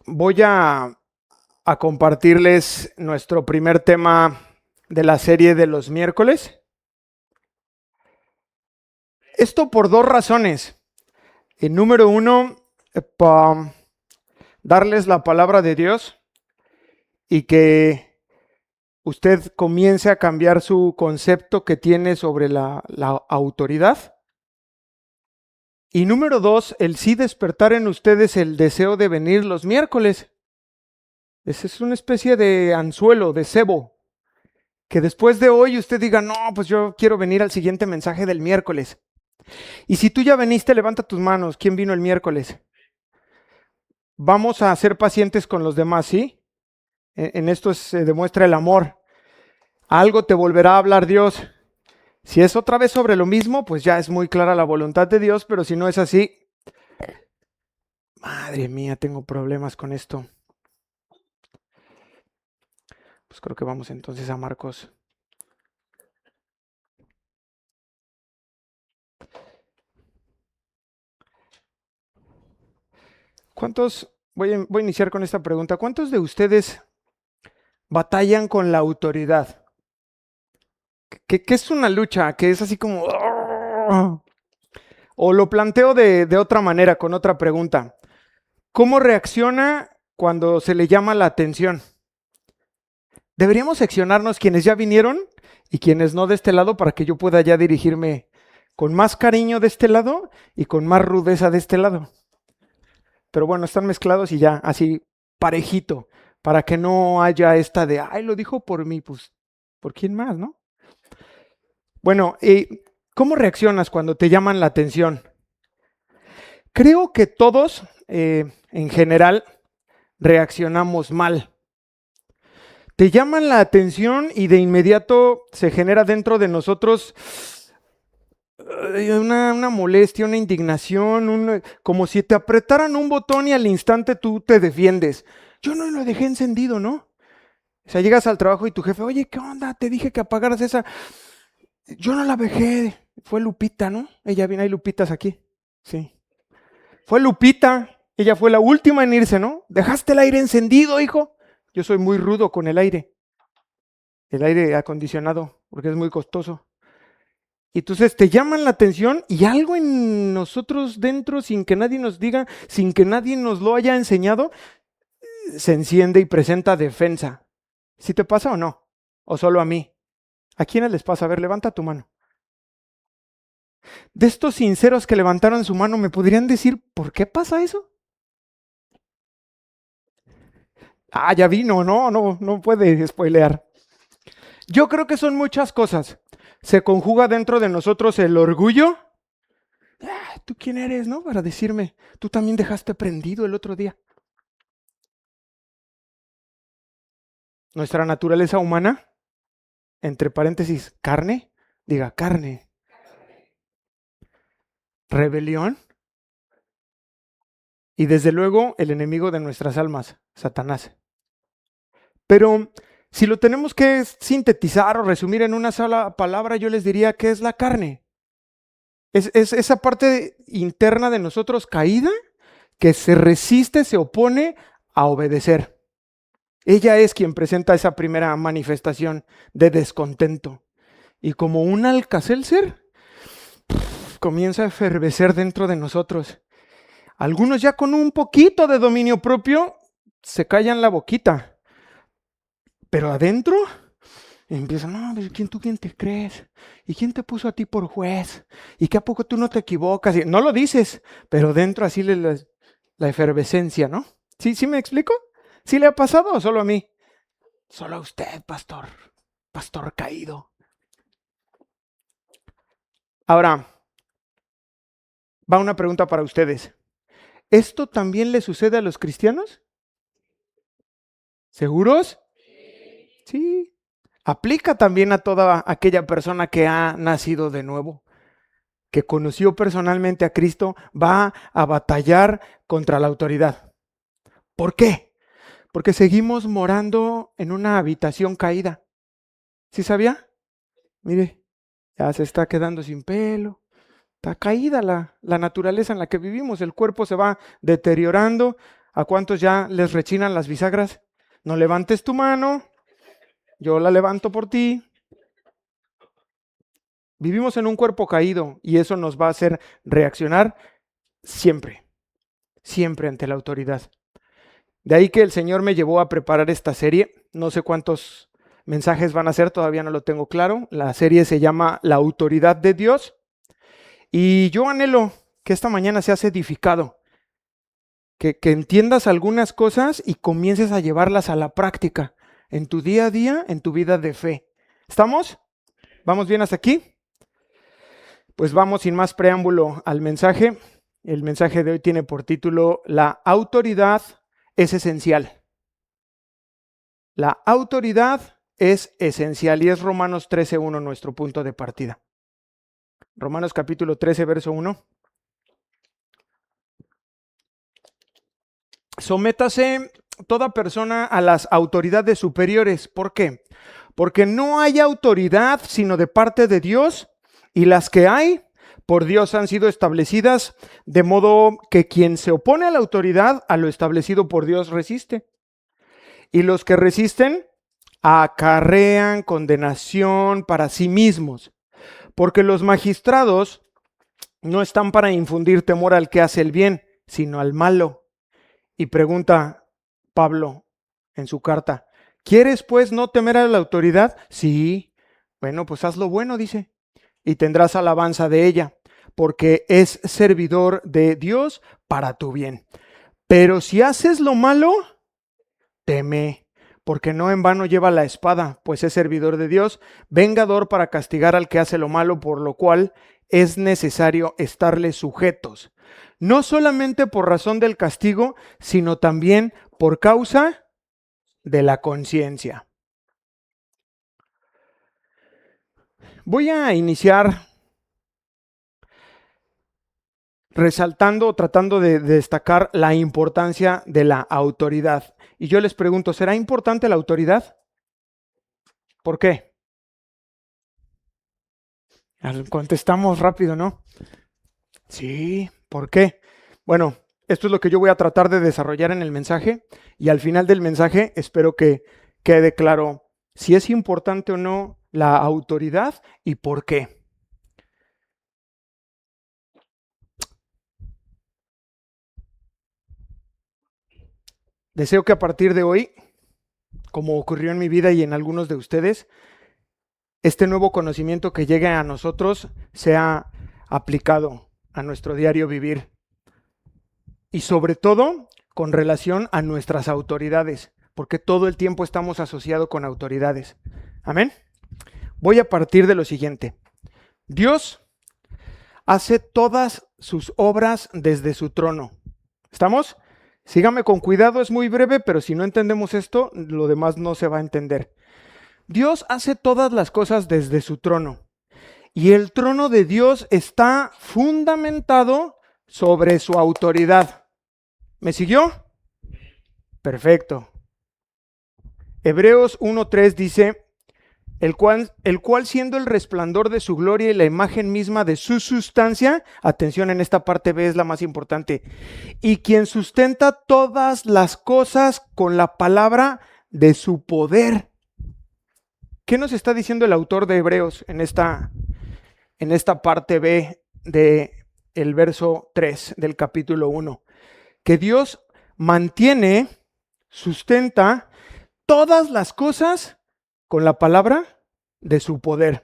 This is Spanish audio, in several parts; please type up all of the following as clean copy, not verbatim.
Voy a compartirles nuestro primer tema de la serie de los miércoles. Esto por dos razones. Número uno, para darles la palabra de Dios y que usted comience a cambiar su concepto que tiene sobre la autoridad. Y número dos, el sí despertar en ustedes el deseo de venir los miércoles. Esa es una especie de anzuelo, de cebo, que después de hoy usted diga, no, pues yo quiero venir al siguiente mensaje del miércoles. Y si tú ya veniste, levanta tus manos. ¿Quién vino el miércoles? Vamos a ser pacientes con los demás, ¿sí? En esto se demuestra el amor. Algo te volverá a hablar Dios. Si es otra vez sobre lo mismo, pues ya es muy clara la voluntad de Dios, pero si no es así, madre mía, tengo problemas con esto. Pues creo que vamos entonces a Marcos. ¿Cuántos, voy a iniciar con esta pregunta, ¿cuántos de ustedes batallan con la autoridad? ¿Que es una lucha? Que es así como... O lo planteo de otra manera, con otra pregunta. ¿Cómo reacciona cuando se le llama la atención? Deberíamos seccionarnos quienes ya vinieron y quienes no de este lado para que yo pueda ya dirigirme con más cariño de este lado y con más rudeza de este lado. Pero bueno, están mezclados y ya, así parejito, para que no haya esta de, ay, lo dijo por mí, pues, ¿por quién más, no? Bueno, ¿cómo reaccionas cuando te llaman la atención? Creo que todos, en general, reaccionamos mal. Te llaman la atención y de inmediato se genera dentro de nosotros una molestia, una indignación, como si te apretaran un botón y al instante tú te defiendes. Yo no lo dejé encendido, ¿no? O sea, llegas al trabajo y tu jefe, oye, ¿qué onda? Te dije que apagaras esa. Yo no la dejé. Fue Lupita, ¿no? Ella viene, hay Lupitas aquí. Sí. Fue Lupita. Ella fue la última en irse, ¿no? Dejaste el aire encendido, hijo. Yo soy muy rudo con el aire acondicionado, porque es muy costoso. Y entonces te llaman la atención y algo en nosotros dentro, sin que nadie nos diga, sin que nadie nos lo haya enseñado, se enciende y presenta defensa. ¿Sí te pasa o no? ¿O solo a mí? ¿A quiénes les pasa? A ver, levanta tu mano. De estos sinceros que levantaron su mano, ¿me podrían decir por qué pasa eso? Ah, ya vino, no puede spoilear. Yo creo que son muchas cosas. Se conjuga dentro de nosotros el orgullo. Ah, ¿tú quién eres, no? Para decirme, tú también dejaste prendido el otro día. Nuestra naturaleza humana, entre paréntesis, carne, diga carne, rebelión y desde luego el enemigo de nuestras almas, Satanás. Pero si lo tenemos que sintetizar o resumir en una sola palabra, yo les diría que es la carne. Es esa parte interna de nosotros caída que se resiste, se opone a obedecer. Ella es quien presenta esa primera manifestación de descontento. Y como un Alka-Seltzer, comienza a efervecer dentro de nosotros. Algunos ya con un poquito de dominio propio se callan la boquita, pero adentro empiezan, no, ¿tú quién te crees? ¿Y quién te puso a ti por juez? ¿Y que a poco tú no te equivocas? Y no lo dices, pero dentro así la efervescencia, ¿no? ¿Sí me explico? ¿Sí le ha pasado o solo a mí? Solo a usted, pastor caído. Ahora, va una pregunta para ustedes. ¿Esto también le sucede a los cristianos? ¿Seguros? Sí. Aplica también a toda aquella persona que ha nacido de nuevo, que conoció personalmente a Cristo, va a batallar contra la autoridad. ¿Por qué? Porque seguimos morando en una habitación caída. ¿Sí sabía? Mire, ya se está quedando sin pelo. Está caída la naturaleza en la que vivimos. El cuerpo se va deteriorando. ¿A cuántos ya les rechinan las bisagras? No levantes tu mano, yo la levanto por ti. Vivimos en un cuerpo caído y eso nos va a hacer reaccionar siempre, siempre ante la autoridad. De ahí que el Señor me llevó a preparar esta serie. No sé cuántos mensajes van a ser, todavía no lo tengo claro. La serie se llama La autoridad de Dios. Y yo anhelo que esta mañana seas edificado, que entiendas algunas cosas y comiences a llevarlas a la práctica en tu día a día, en tu vida de fe. ¿Estamos? ¿Vamos bien hasta aquí? Pues vamos sin más preámbulo al mensaje. El mensaje de hoy tiene por título La autoridad es esencial. La autoridad es esencial y es Romanos 13:1 nuestro punto de partida. Romanos capítulo 13, verso 1. Sométase toda persona a las autoridades superiores. ¿Por qué? Porque no hay autoridad sino de parte de Dios, y las que hay por Dios han sido establecidas, de modo que quien se opone a la autoridad, a lo establecido por Dios, resiste. Y los que resisten acarrean condenación para sí mismos, porque los magistrados no están para infundir temor al que hace el bien, sino al malo. Y pregunta Pablo en su carta, ¿quieres pues no temer a la autoridad? Sí. Bueno, pues haz lo bueno, dice, y tendrás alabanza de ella, porque es servidor de Dios para tu bien. Pero si haces lo malo, teme, porque no en vano lleva la espada, pues es servidor de Dios, vengador para castigar al que hace lo malo, por lo cual es necesario estarle sujetos, no solamente por razón del castigo, sino también por causa de la conciencia. Voy a iniciar resaltando o tratando de destacar la importancia de la autoridad. Y yo les pregunto, ¿será importante la autoridad? ¿Por qué? Contestamos rápido, ¿no? Sí, ¿por qué? Bueno, esto es lo que yo voy a tratar de desarrollar en el mensaje y al final del mensaje espero que quede claro si es importante o no la autoridad y por qué. Deseo que a partir de hoy, como ocurrió en mi vida y en algunos de ustedes, este nuevo conocimiento que llegue a nosotros sea aplicado a nuestro diario vivir y sobre todo con relación a nuestras autoridades, porque todo el tiempo estamos asociados con autoridades. Amén. Voy a partir de lo siguiente. Dios hace todas sus obras desde su trono. ¿Estamos? Sígame con cuidado, es muy breve, pero si no entendemos esto, lo demás no se va a entender. Dios hace todas las cosas desde su trono. Y el trono de Dios está fundamentado sobre su autoridad. ¿Me siguió? Perfecto. Hebreos 1:3 dice, el cual siendo el resplandor de su gloria y la imagen misma de su sustancia, atención, en esta parte B es la más importante, y quien sustenta todas las cosas con la palabra de su poder. ¿Qué nos está diciendo el autor de Hebreos en esta parte B del verso 3 del capítulo 1? Que Dios mantiene, sustenta todas las cosas con la palabra de su poder.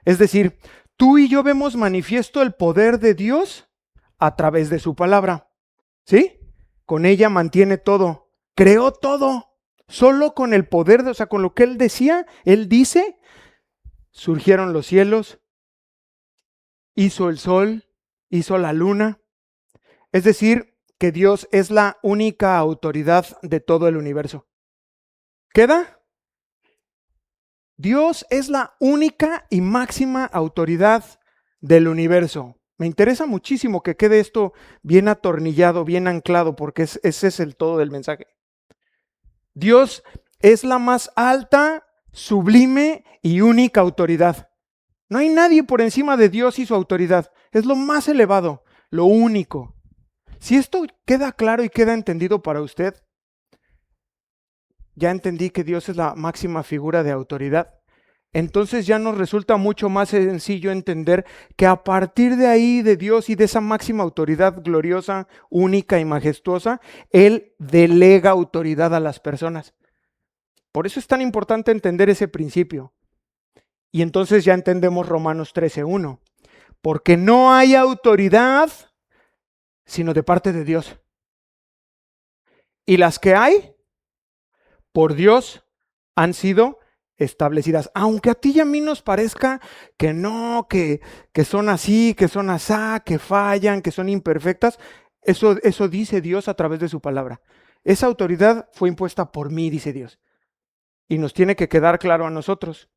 Es decir, tú y yo vemos manifiesto el poder de Dios a través de su palabra. ¿Sí? Con ella mantiene todo, creó todo. Solo con el poder, o sea, con lo que Él decía, Él dice, surgieron los cielos, hizo el sol, hizo la luna. Es decir, que Dios es la única autoridad de todo el universo. ¿Queda? Dios es la única y máxima autoridad del universo. Me interesa muchísimo que quede esto bien atornillado, bien anclado, porque ese es el todo del mensaje. Dios es la más alta, sublime y única autoridad. No hay nadie por encima de Dios y su autoridad. Es lo más elevado, lo único. Si esto queda claro y queda entendido para usted, ya entendí que Dios es la máxima figura de autoridad. Entonces ya nos resulta mucho más sencillo entender que a partir de ahí, de Dios y de esa máxima autoridad gloriosa, única y majestuosa, Él delega autoridad a las personas. Por eso es tan importante entender ese principio. Y entonces ya entendemos Romanos 13:1. Porque no hay autoridad sino de parte de Dios. Y las que hay, por Dios, han sido establecidas. Aunque a ti y a mí nos parezca que no, que son así, que son asá, que fallan, que son imperfectas, eso dice Dios a través de su palabra. Esa autoridad fue impuesta por mí, dice Dios. Y nos tiene que quedar claro a nosotros.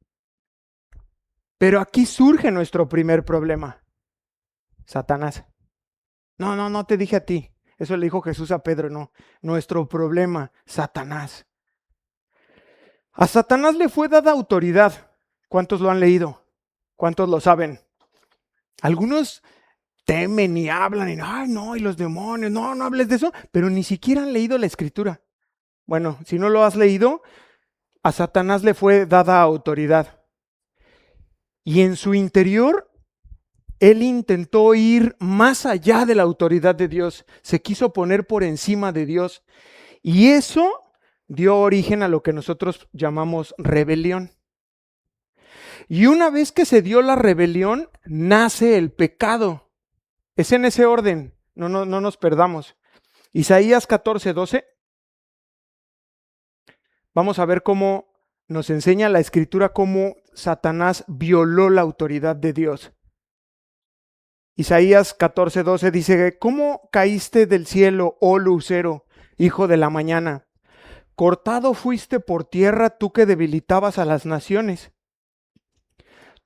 Pero aquí surge nuestro primer problema. Satanás. No te dije a ti. Eso le dijo Jesús a Pedro, no. Nuestro problema, Satanás. A Satanás le fue dada autoridad. ¿Cuántos lo han leído? ¿Cuántos lo saben? Algunos temen y hablan y ay no, y los demonios, no hables de eso, pero ni siquiera han leído la escritura. Bueno, si no lo has leído, a Satanás le fue dada autoridad. Y en su interior, él intentó ir más allá de la autoridad de Dios, se quiso poner por encima de Dios. Y eso dio origen a lo que nosotros llamamos rebelión. Y una vez que se dio la rebelión, nace el pecado. Es en ese orden, no nos perdamos. Isaías 14:12. Vamos a ver cómo nos enseña la escritura cómo Satanás violó la autoridad de Dios. Isaías 14:12 dice, ¿cómo caíste del cielo, oh lucero, hijo de la mañana? Cortado fuiste por tierra tú que debilitabas a las naciones.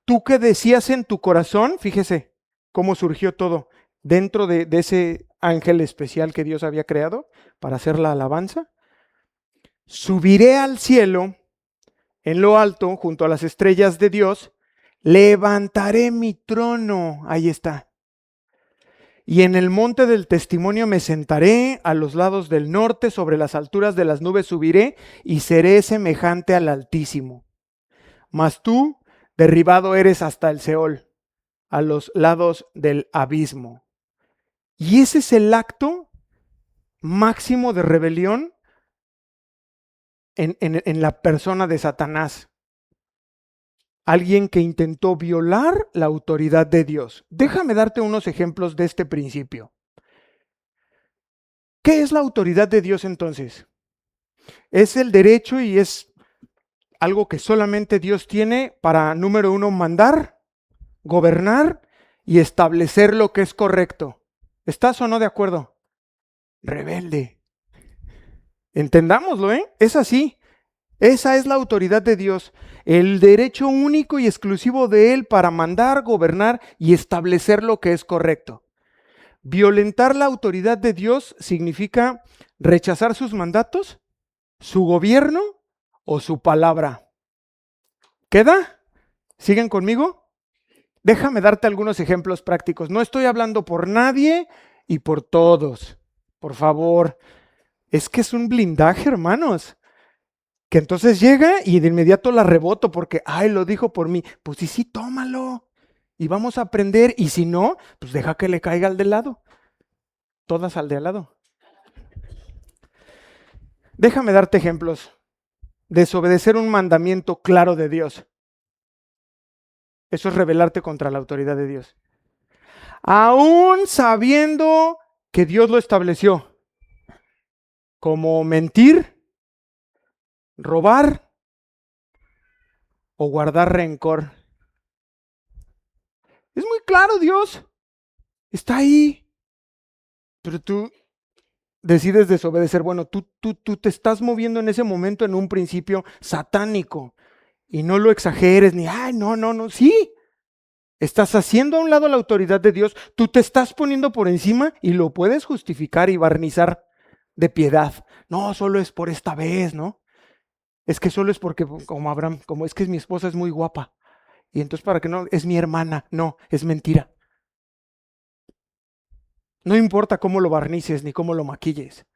Tú que decías en tu corazón, fíjese cómo surgió todo, dentro de ese ángel especial que Dios había creado para hacer la alabanza. Subiré al cielo, en lo alto, junto a las estrellas de Dios, levantaré mi trono, ahí está. Y en el monte del testimonio me sentaré, a los lados del norte, sobre las alturas de las nubes subiré, y seré semejante al Altísimo. Mas tú, derribado eres hasta el Seol, a los lados del abismo. Y ese es el acto máximo de rebelión en la persona de Satanás. Alguien que intentó violar la autoridad de Dios. Déjame darte unos ejemplos de este principio. ¿Qué es la autoridad de Dios entonces? Es el derecho y es algo que solamente Dios tiene para, número uno, mandar, gobernar y establecer lo que es correcto. ¿Estás o no de acuerdo? Rebelde. Entendámoslo, ¿eh? Es así. Esa es la autoridad de Dios, el derecho único y exclusivo de Él para mandar, gobernar y establecer lo que es correcto. Violentar la autoridad de Dios significa rechazar sus mandatos, su gobierno o su palabra. ¿Queda? ¿Siguen conmigo? Déjame darte algunos ejemplos prácticos. No estoy hablando por nadie y por todos. Por favor, es que es un blindaje, hermanos. Que entonces llega y de inmediato la reboto porque, ay, lo dijo por mí. Pues sí, tómalo. Y vamos a aprender. Y si no, pues deja que le caiga al de lado. Todas al de al lado. Déjame darte ejemplos. Desobedecer un mandamiento claro de Dios. Eso es rebelarte contra la autoridad de Dios. Aún sabiendo que Dios lo estableció. Como mentir, robar o guardar rencor. Es muy claro, Dios. Está ahí. Pero tú decides desobedecer. Bueno, tú te estás moviendo en ese momento en un principio satánico. Y no lo exageres ni, ay, no. Sí, estás haciendo a un lado la autoridad de Dios. Tú te estás poniendo por encima y lo puedes justificar y barnizar de piedad. No, solo es por esta vez, ¿no? Es que solo es porque, como Abraham, como es que mi esposa es muy guapa. Y entonces para que no, es mi hermana. No, es mentira. No importa cómo lo barnices ni cómo lo maquilles.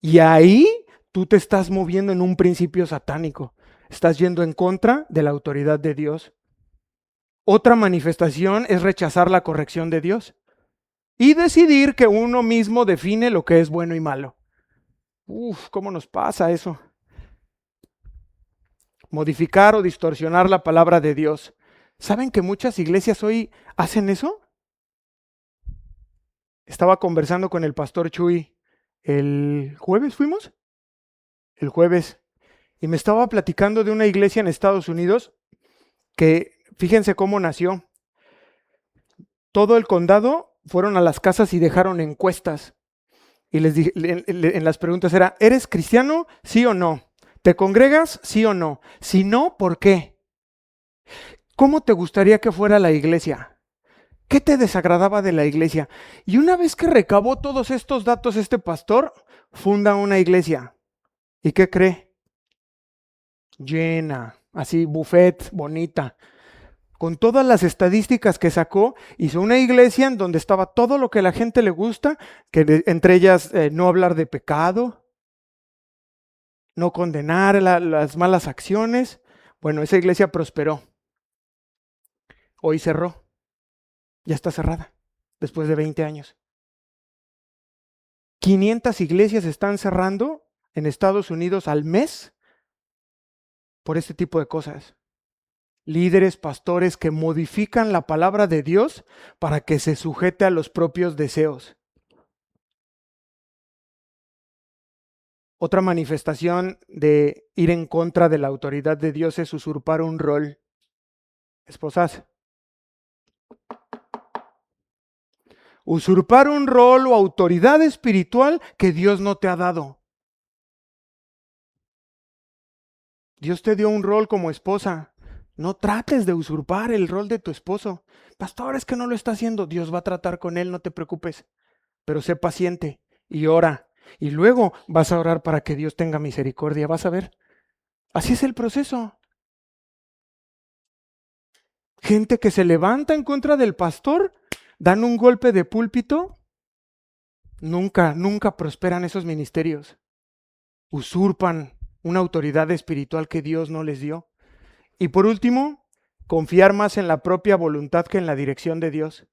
Y ahí tú te estás moviendo en un principio satánico. Estás yendo en contra de la autoridad de Dios. Otra manifestación es rechazar la corrección de Dios y decidir que uno mismo define lo que es bueno y malo. Uf, ¿cómo nos pasa eso? Modificar o distorsionar la palabra de Dios. ¿Saben que muchas iglesias hoy hacen eso? Estaba conversando con el pastor Chuy el jueves, ¿fuimos? El jueves. Y me estaba platicando de una iglesia en Estados Unidos que, fíjense cómo nació. Todo el condado fueron a las casas y dejaron encuestas. Y les dije, en las preguntas era, ¿eres cristiano? ¿Sí o no? ¿Te congregas? ¿Sí o no? Si no, ¿por qué? ¿Cómo te gustaría que fuera la iglesia? ¿Qué te desagradaba de la iglesia? Y una vez que recabó todos estos datos, este pastor funda una iglesia. ¿Y qué cree? Llena, así, buffet, bonita. Con todas las estadísticas que sacó, hizo una iglesia en donde estaba todo lo que a la gente le gusta, entre ellas no hablar de pecado, no condenar las malas acciones. Bueno, esa iglesia prosperó. Hoy cerró. Ya está cerrada, después de 20 años. 500 iglesias están cerrando en Estados Unidos al mes por este tipo de cosas. Líderes, pastores que modifican la palabra de Dios para que se sujete a los propios deseos. Otra manifestación de ir en contra de la autoridad de Dios es usurpar un rol. Esposas, usurpar un rol o autoridad espiritual que Dios no te ha dado. Dios te dio un rol como esposa. No trates de usurpar el rol de tu esposo. Pastor, es que no lo está haciendo. Dios va a tratar con él, no te preocupes. Pero sé paciente y ora. Y luego vas a orar para que Dios tenga misericordia. Vas a ver. Así es el proceso. Gente que se levanta en contra del pastor, dan un golpe de púlpito. Nunca prosperan esos ministerios. Usurpan una autoridad espiritual que Dios no les dio. Y por último, confiar más en la propia voluntad que en la dirección de Dios.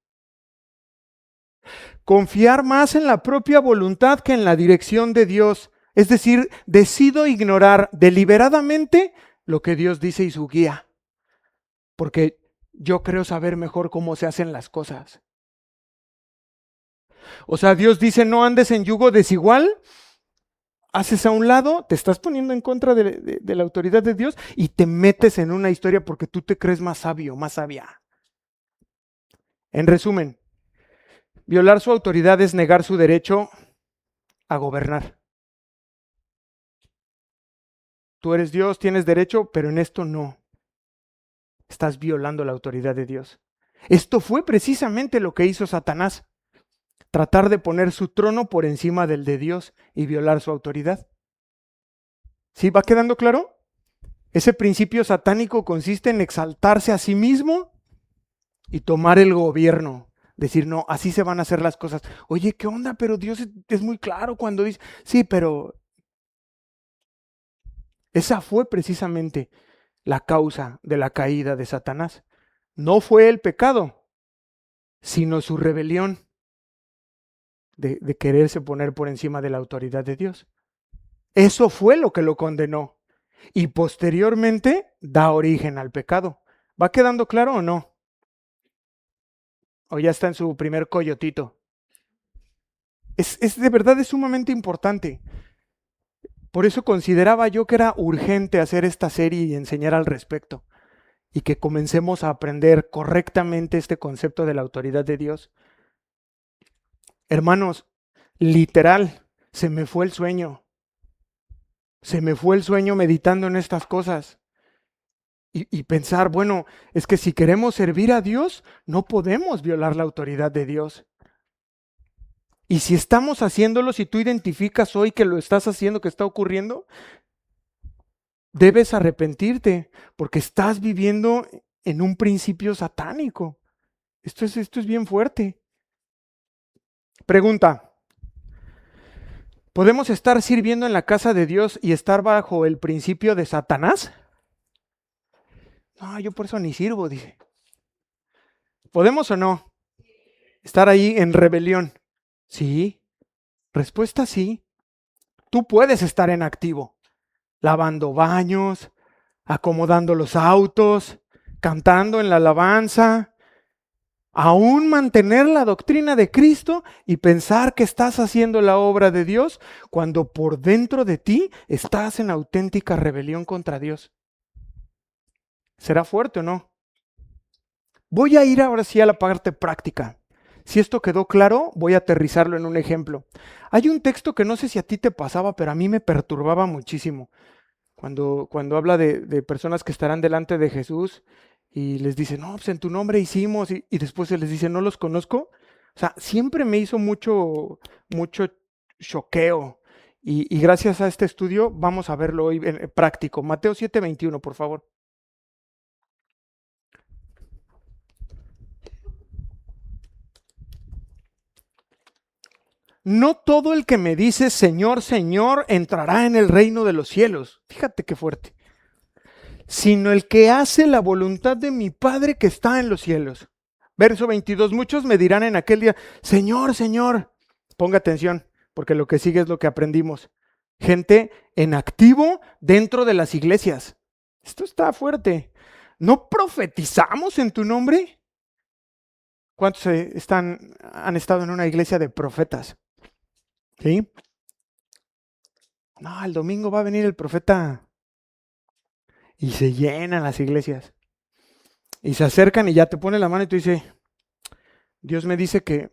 Confiar más en la propia voluntad que en la dirección de Dios. Es decir, decido ignorar deliberadamente lo que Dios dice y su guía. Porque yo creo saber mejor cómo se hacen las cosas. O sea, Dios dice no andes en yugo desigual. Haces a un lado, te estás poniendo en contra de la autoridad de Dios y te metes en una historia porque tú te crees más sabio, más sabia. En resumen, violar su autoridad es negar su derecho a gobernar. Tú eres Dios, tienes derecho, pero en esto no. Estás violando la autoridad de Dios. Esto fue precisamente lo que hizo Satanás. Tratar de poner su trono por encima del de Dios y violar su autoridad. ¿Sí va quedando claro? Ese principio satánico consiste en exaltarse a sí mismo y tomar el gobierno. Decir, no, así se van a hacer las cosas. Oye, ¿qué onda? Pero Dios es muy claro cuando dice, sí, pero esa fue precisamente la causa de la caída de Satanás. No fue el pecado, sino su rebelión de quererse poner por encima de la autoridad de Dios. Eso fue lo que lo condenó. Y posteriormente da origen al pecado. ¿Va quedando claro o no? O ya está en su primer coyotito. Es de verdad es sumamente importante. Por eso consideraba yo que era urgente hacer esta serie y enseñar al respecto. Y que comencemos a aprender correctamente este concepto de la autoridad de Dios. Hermanos, literal, se me fue el sueño. Se me fue el sueño meditando en estas cosas. Y pensar, bueno, es que si queremos servir a Dios, no podemos violar la autoridad de Dios. Y si estamos haciéndolo, si tú identificas hoy que lo estás haciendo, que está ocurriendo, debes arrepentirte, porque estás viviendo en un principio satánico. Esto es bien fuerte. Pregunta, ¿podemos estar sirviendo en la casa de Dios y estar bajo el principio de Satanás? No, yo por eso ni sirvo, dice. ¿Podemos o no estar ahí en rebelión? Sí. Respuesta sí. Tú puedes estar en activo, lavando baños, acomodando los autos, cantando en la alabanza, aún mantener la doctrina de Cristo y pensar que estás haciendo la obra de Dios cuando por dentro de ti estás en auténtica rebelión contra Dios. ¿Será fuerte o no? Voy a ir ahora sí a la parte práctica. Si esto quedó claro, voy a aterrizarlo en un ejemplo. Hay un texto que no sé si a ti te pasaba, pero a mí me perturbaba muchísimo. Cuando habla de personas que estarán delante de Jesús y les dice, no, pues en tu nombre hicimos, y después se les dice, no los conozco. O sea, siempre me hizo mucho choqueo. Y gracias a este estudio vamos a verlo hoy en práctico. Mateo 7:21, por favor. No todo el que me dice Señor, Señor, entrará en el reino de los cielos. Fíjate qué fuerte. Sino el que hace la voluntad de mi Padre que está en los cielos. Verso 22, muchos me dirán en aquel día, Señor, Señor. Ponga atención, porque lo que sigue es lo que aprendimos. Gente en activo dentro de las iglesias. Esto está fuerte. ¿No profetizamos en tu nombre? ¿Cuántos han estado en una iglesia de profetas? ¿Sí? No, el domingo va a venir el profeta. Y se llenan las iglesias. Y se acercan y ya te pone la mano y tú dices, Dios me dice que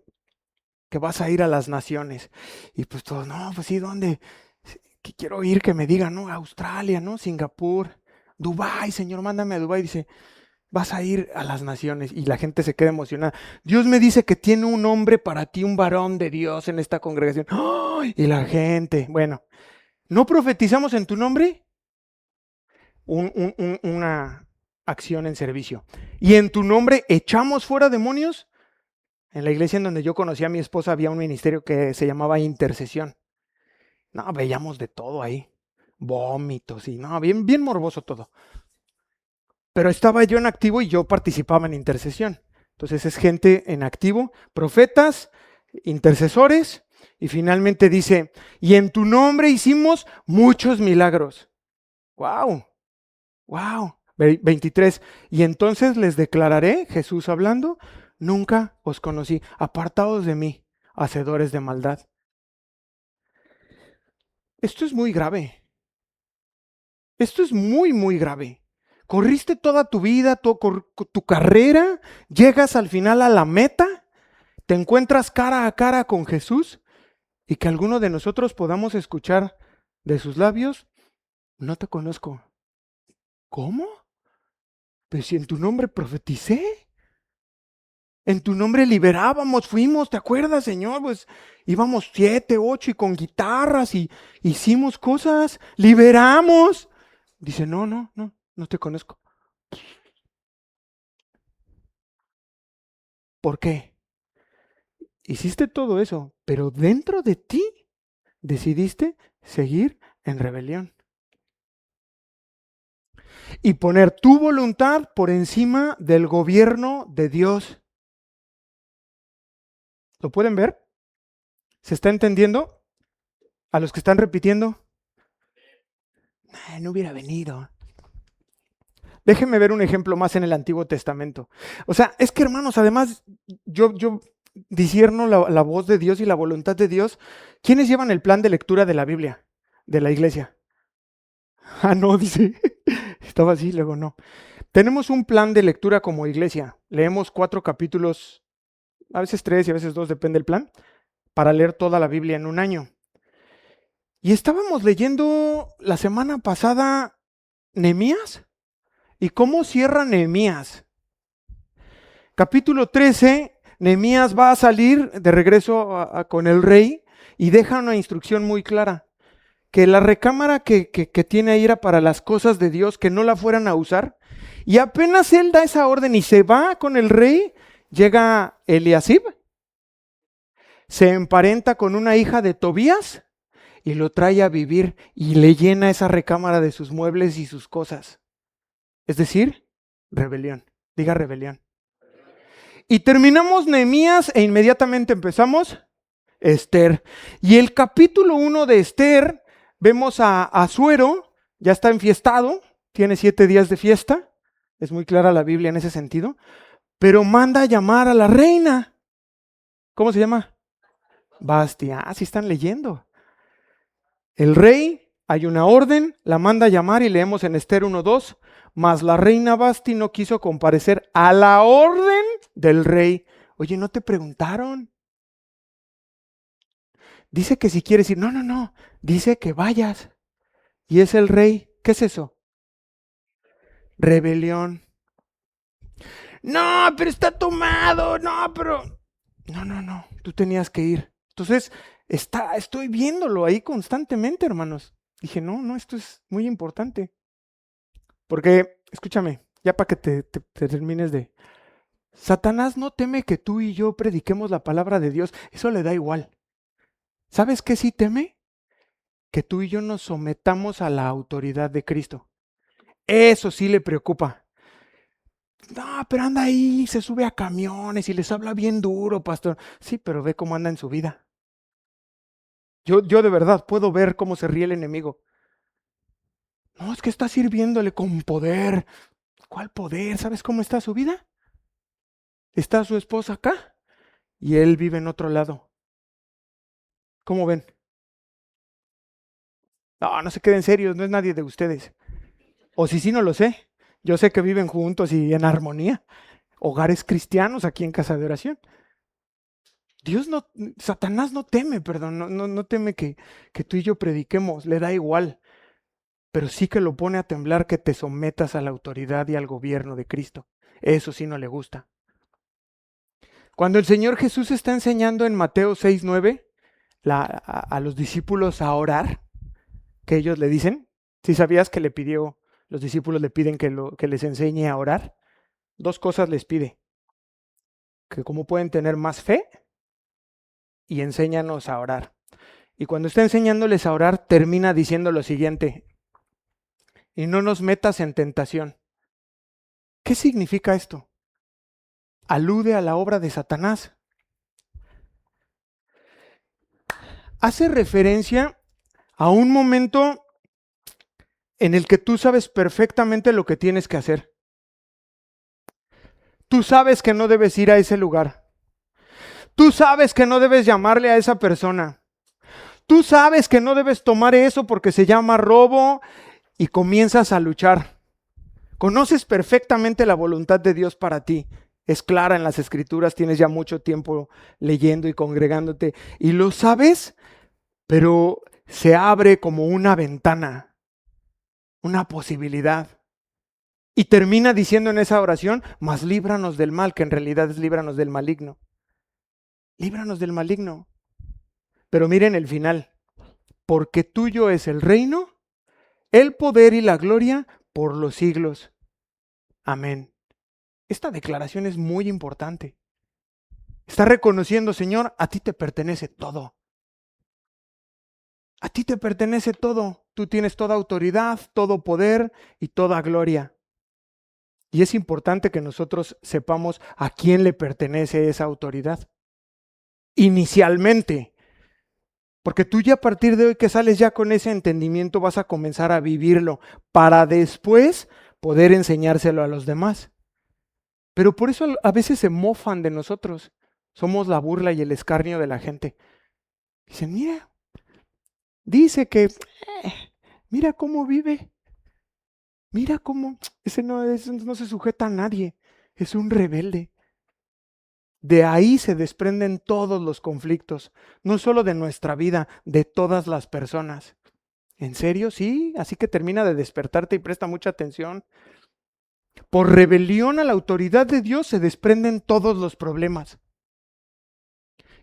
vas a ir a las naciones. Y pues todos, no, pues sí, ¿dónde? Que quiero ir, que me digan, ¿no? Australia, ¿no? Singapur, Dubái, Señor, mándame a Dubái. Dice, vas a ir a las naciones. Y la gente se queda emocionada. Dios me dice que tiene un hombre para ti, un varón de Dios en esta congregación. ¡Oh! Y la gente, bueno, ¿no profetizamos en tu nombre? Una acción en servicio. ¿Y en tu nombre echamos fuera demonios? En la iglesia en donde yo conocí a mi esposa había un ministerio que se llamaba intercesión. No, veíamos de todo ahí. Vómitos y no, bien, bien morboso todo. Pero estaba yo en activo y yo participaba en intercesión. Entonces es gente en activo, profetas, intercesores, y finalmente dice, y en tu nombre hicimos muchos milagros. ¡Wow! ¡Wow! 23. Y entonces les declararé, Jesús hablando, nunca os conocí, apartados de mí, hacedores de maldad. Esto es muy grave. Esto es muy, muy grave. Corriste toda tu vida, tu carrera, llegas al final a la meta, te encuentras cara a cara con Jesús y que alguno de nosotros podamos escuchar de sus labios, no te conozco. ¿Cómo? Pues si en tu nombre profeticé. En tu nombre liberábamos, fuimos, ¿te acuerdas, Señor? Pues íbamos 7, 8 y con guitarras y hicimos cosas, liberamos. Dice, no te conozco. ¿Por qué? Hiciste todo eso, pero dentro de ti decidiste seguir en rebelión. Y poner tu voluntad por encima del gobierno de Dios. ¿Lo pueden ver? ¿Se está entendiendo? A los que están repitiendo, no hubiera venido. Déjenme ver un ejemplo más en el Antiguo Testamento. O sea, es que hermanos, además, yo discierno la voz de Dios y la voluntad de Dios. ¿Quiénes llevan el plan de lectura de la Biblia, de la iglesia? Ah, no, dice. Estaba así, luego no. Tenemos un plan de lectura como iglesia. Leemos 4 capítulos, a veces 3 y a veces 2, depende del plan, para leer toda la Biblia en un año. Y estábamos leyendo la semana pasada Nehemías. ¿Y cómo cierra Nehemías? Capítulo 13, Nehemías va a salir de regreso con el rey y deja una instrucción muy clara, que la recámara que tiene ahí era para las cosas de Dios, que no la fueran a usar. Y apenas él da esa orden y se va con el rey, llega Eliasib, se emparenta con una hija de Tobías y lo trae a vivir y le llena esa recámara de sus muebles y sus cosas. Es decir, rebelión. Diga rebelión. Y terminamos Nehemías e inmediatamente empezamos Esther. Y el capítulo 1 de Esther, vemos a Asuero, ya está enfiestado, tiene 7 días de fiesta, es muy clara la Biblia en ese sentido, pero manda a llamar a la reina. ¿Cómo se llama? Vasti. Ah, sí están leyendo. El rey, hay una orden, la manda a llamar y leemos en Esther 1:2, mas la reina Vasti no quiso comparecer a la orden del rey. Oye, ¿no te preguntaron? Dice que si quieres ir, no, dice que vayas. Y es el rey. ¿Qué es eso? Rebelión. No, pero está tomado, no, pero... No, tú tenías que ir. Entonces, estoy viéndolo ahí constantemente, hermanos. Dije, no, esto es muy importante. Porque, escúchame, ya para que te termines de... Satanás no teme que tú y yo prediquemos la palabra de Dios, eso le da igual. ¿Sabes qué sí teme? Que tú y yo nos sometamos a la autoridad de Cristo. Eso sí le preocupa. No, pero anda ahí, se sube a camiones y les habla bien duro, pastor. Sí, pero ve cómo anda en su vida. Yo de verdad puedo ver cómo se ríe el enemigo. No, es que está sirviéndole con poder. ¿Cuál poder? ¿Sabes cómo está su vida? Está su esposa acá y él vive en otro lado. ¿Cómo ven? No se queden serios, no es nadie de ustedes. O si sí, no lo sé. Yo sé que viven juntos y en armonía. Hogares cristianos aquí en Casa de Oración. Dios no, Satanás no teme, perdón, no teme que tú y yo prediquemos, le da igual, pero sí que lo pone a temblar que te sometas a la autoridad y al gobierno de Cristo. Eso sí no le gusta. Cuando el Señor Jesús está enseñando en Mateo 6:9 a los discípulos a orar, que ellos le dicen, si sabías que los discípulos le piden que les enseñe a orar, dos cosas les pide, que cómo pueden tener más fe y enséñanos a orar. Y cuando está enseñándoles a orar, termina diciendo lo siguiente, y no nos metas en tentación. ¿Qué significa esto? Alude a la obra de Satanás. Hace referencia a un momento en el que tú sabes perfectamente lo que tienes que hacer. Tú sabes que no debes ir a ese lugar. Tú sabes que no debes llamarle a esa persona. Tú sabes que no debes tomar eso porque se llama robo y comienzas a luchar. Conoces perfectamente la voluntad de Dios para ti. Es clara en las Escrituras, tienes ya mucho tiempo leyendo y congregándote y lo sabes, pero se abre como una ventana, una posibilidad. Y termina diciendo en esa oración, mas líbranos del mal, que en realidad es líbranos del maligno. Líbranos del maligno. Pero miren el final, porque tuyo es el reino, el poder y la gloria por los siglos. Amén. Esta declaración es muy importante. Está reconociendo, Señor, a ti te pertenece todo. A ti te pertenece todo. Tú tienes toda autoridad, todo poder y toda gloria. Y es importante que nosotros sepamos a quién le pertenece esa autoridad. Inicialmente. Porque tú ya a partir de hoy que sales ya con ese entendimiento vas a comenzar a vivirlo para después poder enseñárselo a los demás. Pero por eso a veces se mofan de nosotros. Somos la burla y el escarnio de la gente. Dicen, mira, dice que, mira cómo vive. Mira cómo, ese no se sujeta a nadie. Es un rebelde. De ahí se desprenden todos los conflictos, no solo de nuestra vida, de todas las personas. ¿En serio? Sí, así que termina de despertarte y presta mucha atención. Por rebelión a la autoridad de Dios se desprenden todos los problemas.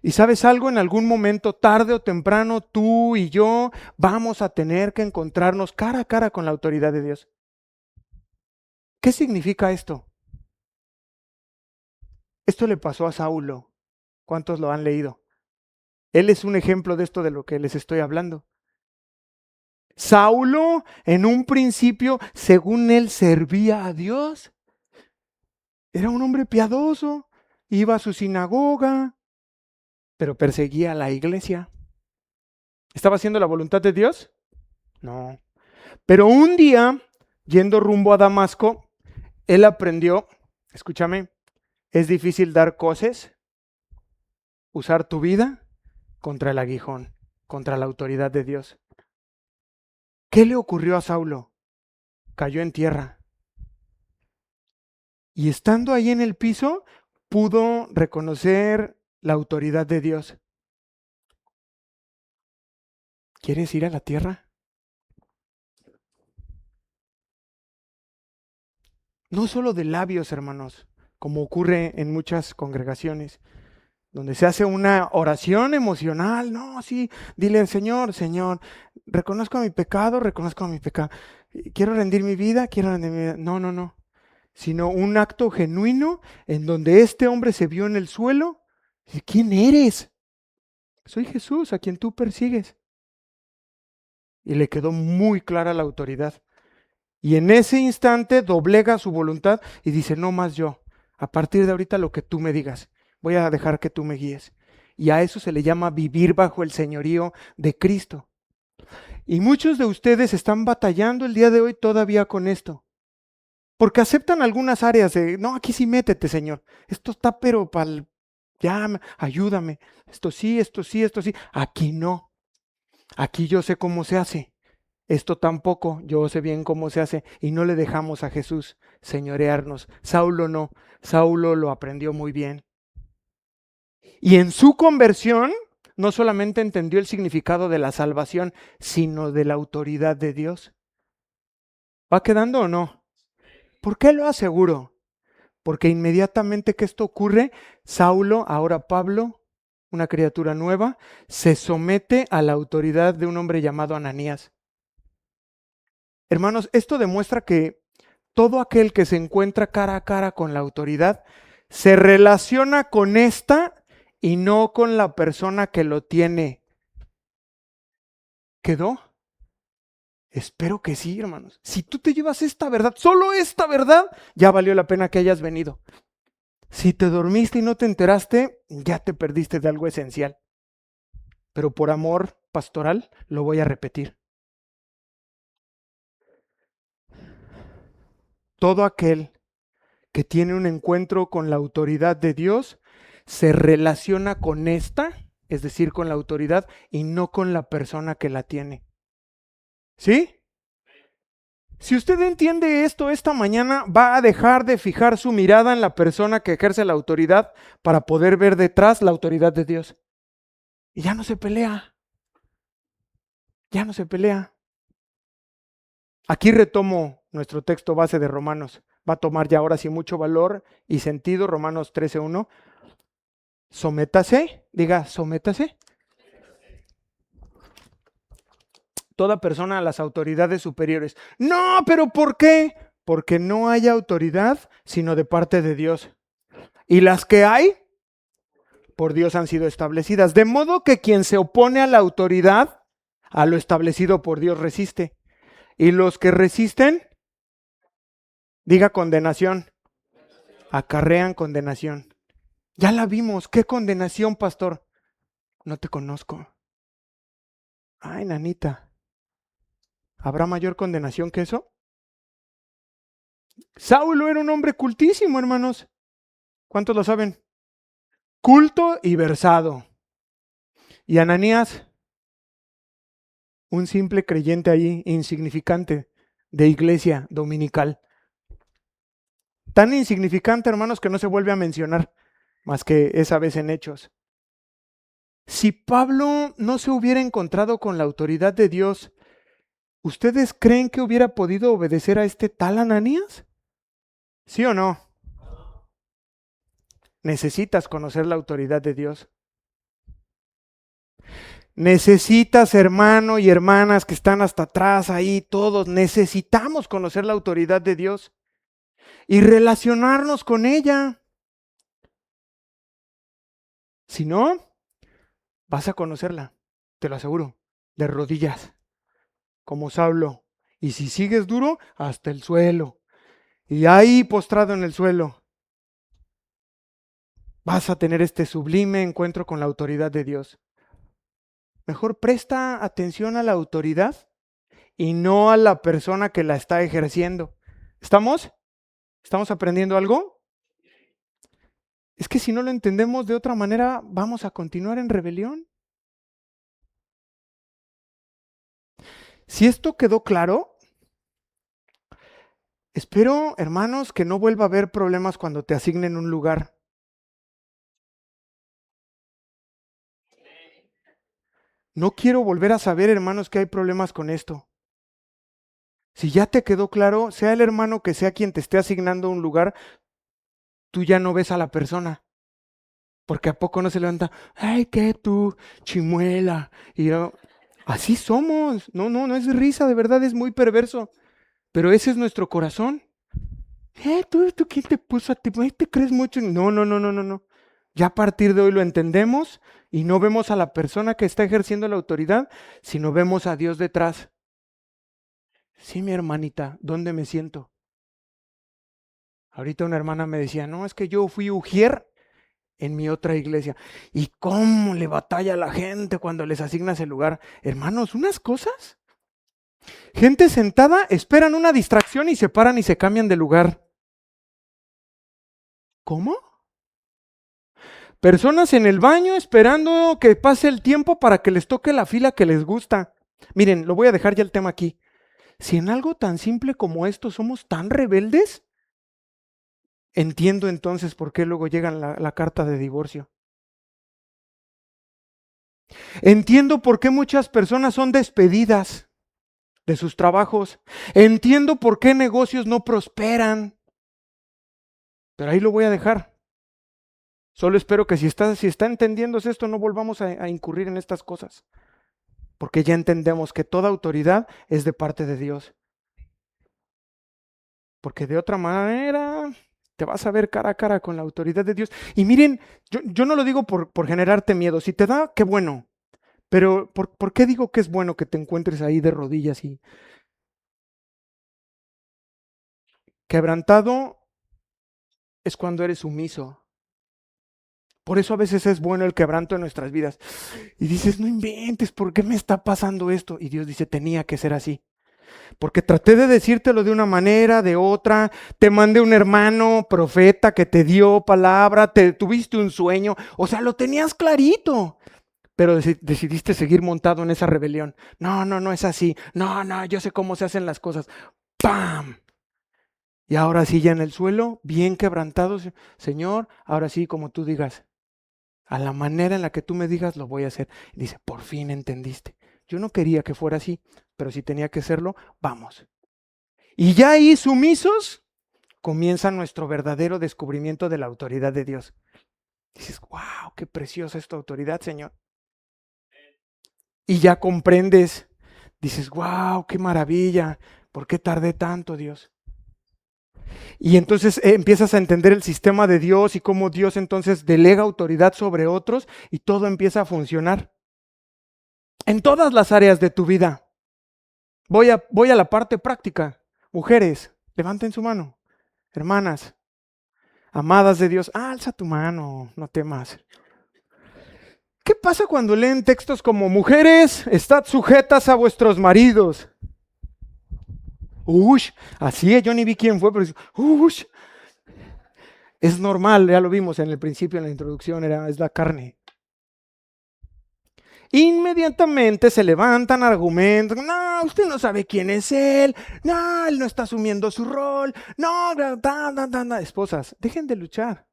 Y sabes algo, en algún momento, tarde o temprano, tú y yo vamos a tener que encontrarnos cara a cara con la autoridad de Dios. ¿Qué significa esto? Esto le pasó a Saulo. ¿Cuántos lo han leído? Él es un ejemplo de esto de lo que les estoy hablando. Saulo, en un principio, según él servía a Dios, era un hombre piadoso, iba a su sinagoga, pero perseguía a la iglesia. ¿Estaba haciendo la voluntad de Dios? No. Pero un día, yendo rumbo a Damasco, él aprendió, escúchame, es difícil dar cosas, usar tu vida contra el aguijón, contra la autoridad de Dios. ¿Qué le ocurrió a Saulo? Cayó en tierra. Y estando ahí en el piso, pudo reconocer la autoridad de Dios. ¿Quieres ir a la tierra? No solo de labios, hermanos, como ocurre en muchas congregaciones, donde se hace una oración emocional. No, sí, dile al Señor, Señor, reconozco mi pecado, quiero rendir mi vida, No, no, no. Sino un acto genuino en donde este hombre se vio en el suelo. Dice, ¿quién eres? Soy Jesús, a quien tú persigues. Y le quedó muy clara la autoridad. Y en ese instante doblega su voluntad y dice, no más yo. A partir de ahorita lo que tú me digas, voy a dejar que tú me guíes. Y a eso se le llama vivir bajo el señorío de Cristo. Y muchos de ustedes están batallando el día de hoy todavía con esto. Porque aceptan algunas áreas de, no, aquí sí métete, Señor. Esto está pero ya, ayúdame. Esto sí, esto sí, esto sí. Aquí no. Aquí yo sé cómo se hace. Esto tampoco, yo sé bien cómo se hace. Y no le dejamos a Jesús señorearnos. Saulo no. Saulo lo aprendió muy bien. Y en su conversión, no solamente entendió el significado de la salvación, sino de la autoridad de Dios. ¿Va quedando o no? ¿Por qué lo aseguro? Porque inmediatamente que esto ocurre, Saulo, ahora Pablo, una criatura nueva, se somete a la autoridad de un hombre llamado Ananías. Hermanos, esto demuestra que todo aquel que se encuentra cara a cara con la autoridad se relaciona con esta y no con la persona que lo tiene. ¿Quedó? Espero que sí, hermanos. Si tú te llevas esta verdad, solo esta verdad, ya valió la pena que hayas venido. Si te dormiste y no te enteraste, ya te perdiste de algo esencial. Pero por amor pastoral lo voy a repetir. Todo aquel que tiene un encuentro con la autoridad de Dios se relaciona con esta, es decir, con la autoridad y no con la persona que la tiene. ¿Sí? Si usted entiende esto esta mañana, va a dejar de fijar su mirada en la persona que ejerce la autoridad para poder ver detrás la autoridad de Dios. Y ya no se pelea. Ya no se pelea. Aquí retomo nuestro texto base de Romanos. Va a tomar ya ahora sí mucho valor y sentido. Romanos 13:1. Sométase, diga, sométase. Toda persona a las autoridades superiores. No, pero ¿por qué? Porque no hay autoridad sino de parte de Dios. Y las que hay, por Dios han sido establecidas. De modo que quien se opone a la autoridad, a lo establecido por Dios resiste. Y los que resisten, diga condenación, acarrean condenación. Ya la vimos. ¿Qué condenación, pastor? No te conozco. Ay, nanita. ¿Habrá mayor condenación que eso? Saulo era un hombre cultísimo, hermanos. ¿Cuántos lo saben? Culto y versado. Y Ananías, un simple creyente ahí, insignificante, de iglesia dominical. Tan insignificante, hermanos, que no se vuelve a mencionar, más que esa vez en Hechos. Si Pablo no se hubiera encontrado con la autoridad de Dios, ¿ustedes creen que hubiera podido obedecer a este tal Ananías? ¿Sí o no? Necesitas conocer la autoridad de Dios. Necesitas, hermano y hermanas que están hasta atrás ahí, todos, necesitamos conocer la autoridad de Dios y relacionarnos con ella. Si no, Vas a conocerla, te lo aseguro, de rodillas, como Saulo. Y si sigues duro, hasta el suelo. Y ahí postrado en el suelo, vas a tener este sublime encuentro con la autoridad de Dios. Mejor presta atención a la autoridad y no a la persona que la está ejerciendo. ¿Estamos? ¿Estamos aprendiendo algo? Es que si no lo entendemos de otra manera, vamos a continuar en rebelión. Si esto quedó claro, espero, hermanos, que no vuelva a haber problemas cuando te asignen un lugar. No quiero volver a saber, hermanos, que hay problemas con esto. Si ya te quedó claro, sea el hermano que sea quien te esté asignando un lugar, tú ya no ves a la persona. Porque a poco no se levanta, ay, ¿qué tú, chimuela? Y yo, así somos. No, no, no es risa, de verdad es muy perverso. Pero ese es nuestro corazón. ¿Tú quién te puso a ti? ¿Ay, te crees mucho? No, no, no, no, no, no. Ya a partir de hoy lo entendemos y no vemos a la persona que está ejerciendo la autoridad, sino vemos a Dios detrás. Sí, mi hermanita, ¿dónde me siento? Ahorita una hermana me decía, no, es que yo fui ujier en mi otra iglesia. ¿Y cómo le batalla a la gente cuando les asignas el lugar? Hermanos, unas cosas. Gente sentada, esperan una distracción y se paran y se cambian de lugar. ¿Cómo? Personas en el baño esperando que pase el tiempo para que les toque la fila que les gusta. Miren, lo voy a dejar ya el tema aquí. Si en algo tan simple como esto somos tan rebeldes, entiendo entonces por qué luego llega la carta de divorcio. Entiendo por qué muchas personas son despedidas de sus trabajos. Entiendo por qué negocios no prosperan. Pero ahí lo voy a dejar. Solo espero que si está entendiéndose esto, no volvamos a incurrir en estas cosas. Porque ya entendemos que toda autoridad es de parte de Dios. Porque de otra manera te vas a ver cara a cara con la autoridad de Dios. Y miren, yo no lo digo por generarte miedo. Si te da, qué bueno. Pero ¿por qué digo que es bueno que te encuentres ahí de rodillas y quebrantado? Es cuando eres sumiso. Por eso a veces es bueno el quebranto en nuestras vidas. Y dices, no inventes, ¿por qué me está pasando esto? Y Dios dice, tenía que ser así. Porque traté de decírtelo de una manera, de otra. Te mandé un hermano profeta que te dio palabra, te tuviste un sueño. O sea, lo tenías clarito. Pero decidiste seguir montado en esa rebelión. No, no, no es así. No, no, yo sé cómo se hacen las cosas. ¡Pam! Y ahora sí ya en el suelo, bien quebrantado. Señor, ahora sí como tú digas. A la manera en la que tú me digas lo voy a hacer. Y dice, por fin entendiste. Yo no quería que fuera así, pero si tenía que serlo, vamos. Y ya ahí sumisos, comienza nuestro verdadero descubrimiento de la autoridad de Dios. Dices, wow, qué preciosa es tu autoridad, Señor. Y ya comprendes, dices, wow, qué maravilla, ¿por qué tardé tanto, Dios? Y entonces empiezas a entender el sistema de Dios y cómo Dios entonces delega autoridad sobre otros y todo empieza a funcionar. En todas las áreas de tu vida. Voy a la parte práctica. Mujeres, levanten su mano. Hermanas, amadas de Dios, alza tu mano, no temas. ¿Qué pasa cuando leen textos como mujeres, estad sujetas a vuestros maridos? Ush, así yo ni vi quién fue, pero ush. Es normal, ya lo vimos en el principio, en la introducción, es la carne. Inmediatamente se levantan argumentos, no, usted no sabe quién es él, no, él no está asumiendo su rol, no, esposas, dejen de luchar.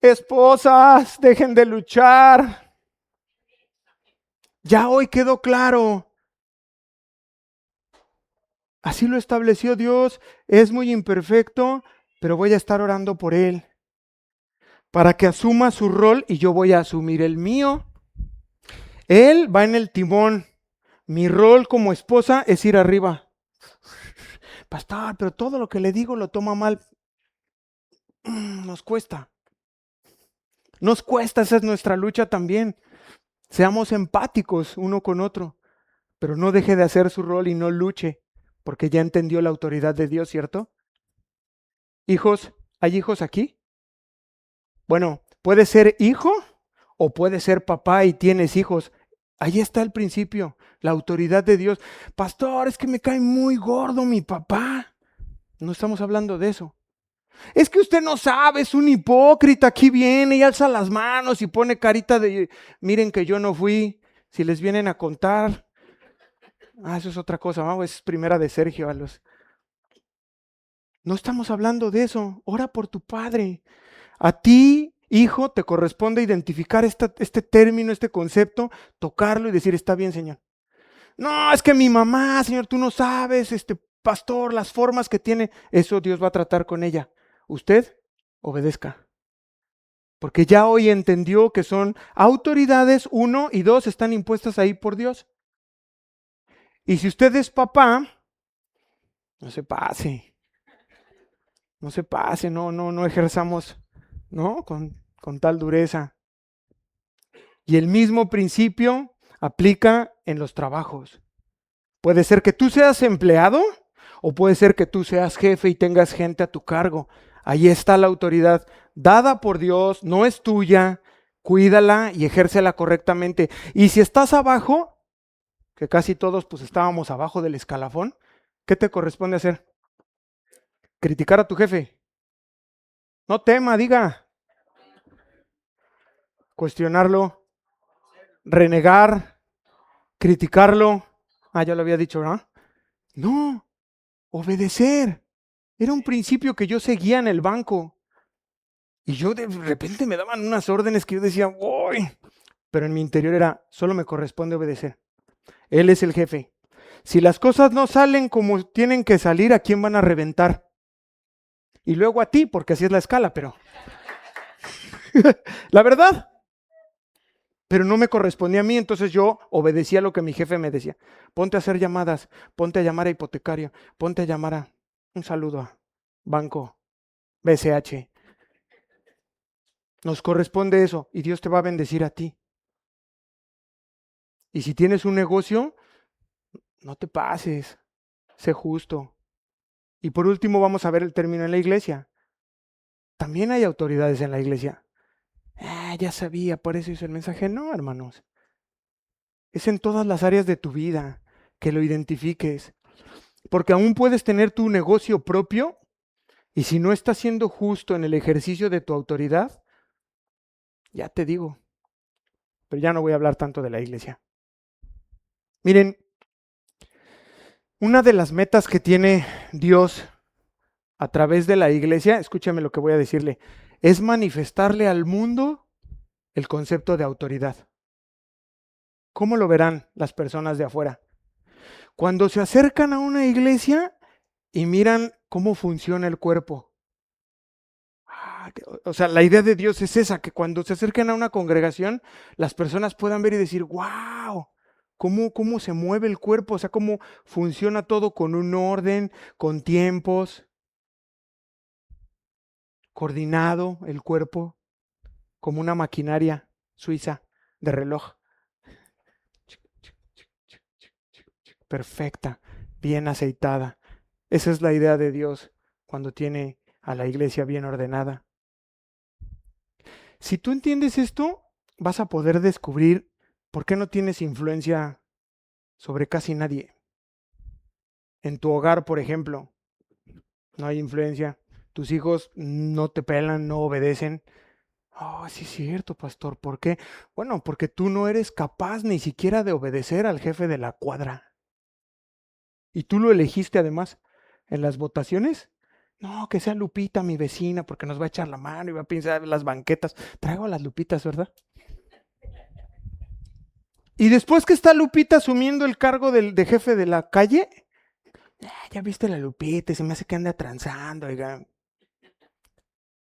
Esposas, dejen de luchar. Ya hoy quedó claro. Así lo estableció Dios, es muy imperfecto, pero voy a estar orando por él, para que asuma su rol y yo voy a asumir el mío. Él va en el timón. Mi rol como esposa es ir arriba. Pastor, pero todo lo que le digo lo toma mal. Nos cuesta. Nos cuesta, esa es nuestra lucha también. Seamos empáticos uno con otro, pero no deje de hacer su rol y no luche, porque ya entendió la autoridad de Dios, ¿cierto? Hijos, ¿hay hijos aquí? Bueno, puede ser hijo o puede ser papá y tienes hijos. Ahí está el principio, la autoridad de Dios. Pastor, es que me cae muy gordo mi papá. No estamos hablando de eso. Es que usted no sabe, es un hipócrita. Aquí viene y alza las manos y pone carita de, miren que yo no fui. Si les vienen a contar. Eso es otra cosa, ¿no? Es primera de Sergio. No estamos hablando de eso. Ora por tu padre. A ti, hijo, te corresponde identificar este término, este concepto, tocarlo y decir, está bien, Señor. No, es que mi mamá, Señor, tú no sabes, pastor, las formas que tiene, eso Dios va a tratar con ella. Usted obedezca. Porque ya hoy entendió que son autoridades, uno, y dos, están impuestas ahí por Dios. Y si usted es papá, no se pase. No se pase, no ejerzamos, ¿no? Con tal dureza. Y el mismo principio aplica en los trabajos. Puede ser que tú seas empleado o puede ser que tú seas jefe y tengas gente a tu cargo. Ahí está la autoridad dada por Dios, no es tuya, cuídala y ejércela correctamente. Y si estás abajo, que casi todos pues estábamos abajo del escalafón, ¿qué te corresponde hacer? Criticar a tu jefe. No tema, diga. Cuestionarlo, renegar, criticarlo. Ya lo había dicho, ¿no? No, obedecer. Era un principio que yo seguía en el banco. Y yo de repente me daban unas órdenes que yo decía, uy, pero en mi interior era, solo me corresponde obedecer. Él es el jefe. Si las cosas no salen como tienen que salir, ¿a quién van a reventar? Y luego a ti, porque así es la escala, pero la verdad. Pero no me correspondía a mí, entonces yo obedecía lo que mi jefe me decía. Ponte a hacer llamadas, ponte a llamar a hipotecario, ponte a llamar a un saludo a banco, BCH. Nos corresponde eso y Dios te va a bendecir a ti. Y si tienes un negocio, no te pases, sé justo. Y por último vamos a ver el término en la iglesia. También hay autoridades en la iglesia. Ya sabía, por eso hice el mensaje. No, hermanos. Es en todas las áreas de tu vida que lo identifiques. Porque aún puedes tener tu negocio propio y si no estás siendo justo en el ejercicio de tu autoridad, ya te digo, pero ya no voy a hablar tanto de la iglesia. Miren, una de las metas que tiene Dios a través de la iglesia, escúchame lo que voy a decirle, es manifestarle al mundo el concepto de autoridad. ¿Cómo lo verán las personas de afuera? Cuando se acercan a una iglesia y miran cómo funciona el cuerpo. O sea, la idea de Dios es esa, que cuando se acerquen a una congregación, las personas puedan ver y decir, wow, cómo se mueve el cuerpo, o sea, cómo funciona todo con un orden, con tiempos, coordinado el cuerpo, como una maquinaria suiza de reloj. Perfecta, bien aceitada. Esa es la idea de Dios cuando tiene a la iglesia bien ordenada. Si tú entiendes esto, vas a poder descubrir por qué no tienes influencia sobre casi nadie. En tu hogar, por ejemplo, no hay influencia. Tus hijos no te pelan, no obedecen. Sí es cierto, pastor. ¿Por qué? Bueno, porque tú no eres capaz ni siquiera de obedecer al jefe de la cuadra. Y tú lo elegiste además en las votaciones. No, que sea Lupita, mi vecina, porque nos va a echar la mano y va a pensar las banquetas. Traigo a las Lupitas, ¿verdad? Y después que está Lupita asumiendo el cargo de jefe de la calle, ya viste la Lupita, se me hace que anda transando, oiga.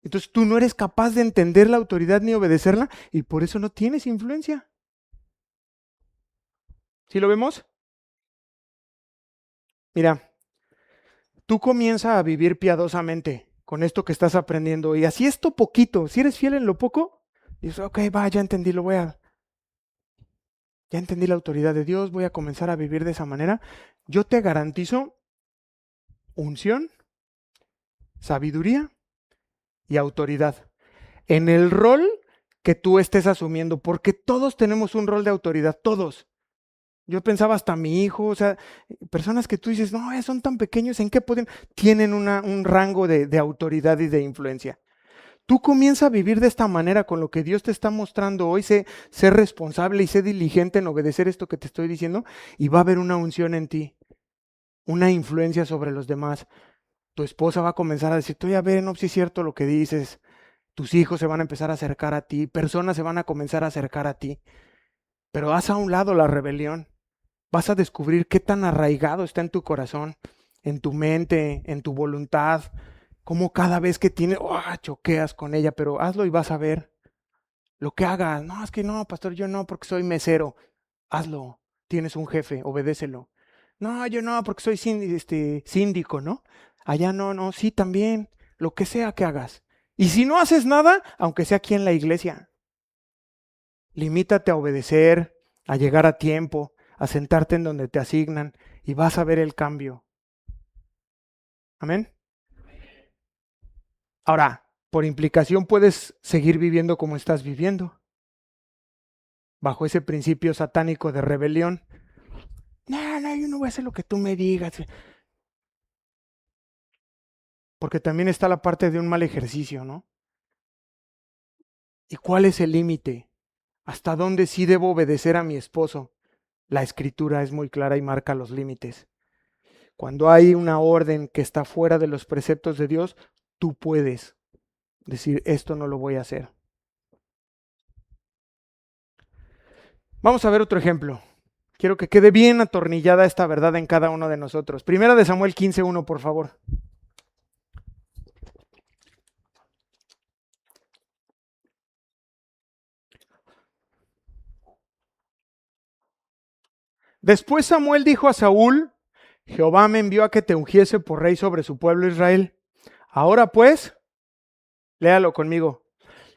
Entonces tú no eres capaz de entender la autoridad ni obedecerla y por eso no tienes influencia. ¿Sí lo vemos? Mira, tú comienzas a vivir piadosamente con esto que estás aprendiendo y así esto poquito, si eres fiel en lo poco, Y dices, ok, va, ya entendí, ya entendí la autoridad de Dios, voy a comenzar a vivir de esa manera. Yo te garantizo unción, sabiduría y autoridad en el rol que tú estés asumiendo, porque todos tenemos un rol de autoridad, todos. Yo pensaba hasta mi hijo, o sea, personas que tú dices, no, son tan pequeños, ¿en qué pueden? Tienen un rango de autoridad y de influencia. Tú comienza a vivir de esta manera con lo que Dios te está mostrando hoy, sé responsable y sé diligente en obedecer esto que te estoy diciendo, y va a haber una unción en ti, una influencia sobre los demás. Tu esposa va a comenzar a decir, oye, a ver, no, si es cierto lo que dices. Tus hijos se van a empezar a acercar a ti, personas se van a comenzar a acercar a ti, pero haz a un lado la rebelión. Vas a descubrir qué tan arraigado está en tu corazón, en tu mente, en tu voluntad, cómo cada vez que tienes, choqueas con ella, pero hazlo y vas a ver lo que hagas. No, es que no, pastor, yo no, porque soy mesero. Hazlo. Tienes un jefe, obedécelo. No, yo no, porque soy síndico, ¿no? Allá no, no, sí, también, lo que sea que hagas. Y si no haces nada, aunque sea aquí en la iglesia, limítate a obedecer, a llegar a tiempo, a sentarte en donde te asignan y vas a ver el cambio. Amén. Ahora, por implicación puedes seguir viviendo como estás viviendo, bajo ese principio satánico de rebelión. No, no, yo no voy a hacer lo que tú me digas. Porque también está la parte de un mal ejercicio, ¿no? ¿Y cuál es el límite? ¿Hasta dónde sí debo obedecer a mi esposo? La escritura es muy clara y marca los límites. Cuando hay una orden que está fuera de los preceptos de Dios, tú puedes decir, esto no lo voy a hacer. Vamos a ver otro ejemplo. Quiero que quede bien atornillada esta verdad en cada uno de nosotros. Primera de Samuel 15:1, por favor. Después Samuel dijo a Saúl, Jehová me envió a que te ungiese por rey sobre su pueblo Israel. Ahora pues, léalo conmigo.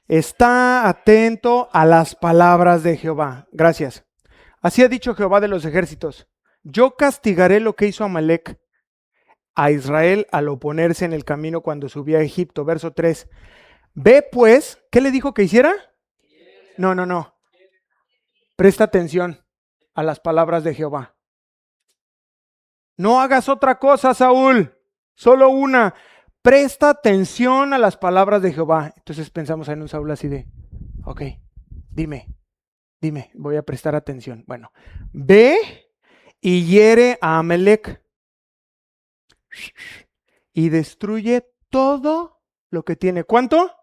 Está atento a las palabras de Jehová. Gracias. Así ha dicho Jehová de los ejércitos. Yo castigaré lo que hizo Amalec a Israel al oponerse en el camino cuando subía a Egipto. Verso 3. Ve pues, ¿qué le dijo que hiciera? No, no, no. Presta atención a las palabras de Jehová. No hagas otra cosa, Saúl. Solo una. Presta atención a las palabras de Jehová. Entonces pensamos en un Saúl así de, ok, dime, voy a prestar atención. Bueno, ve y hiere a Amalec y destruye todo lo que tiene. ¿Cuánto?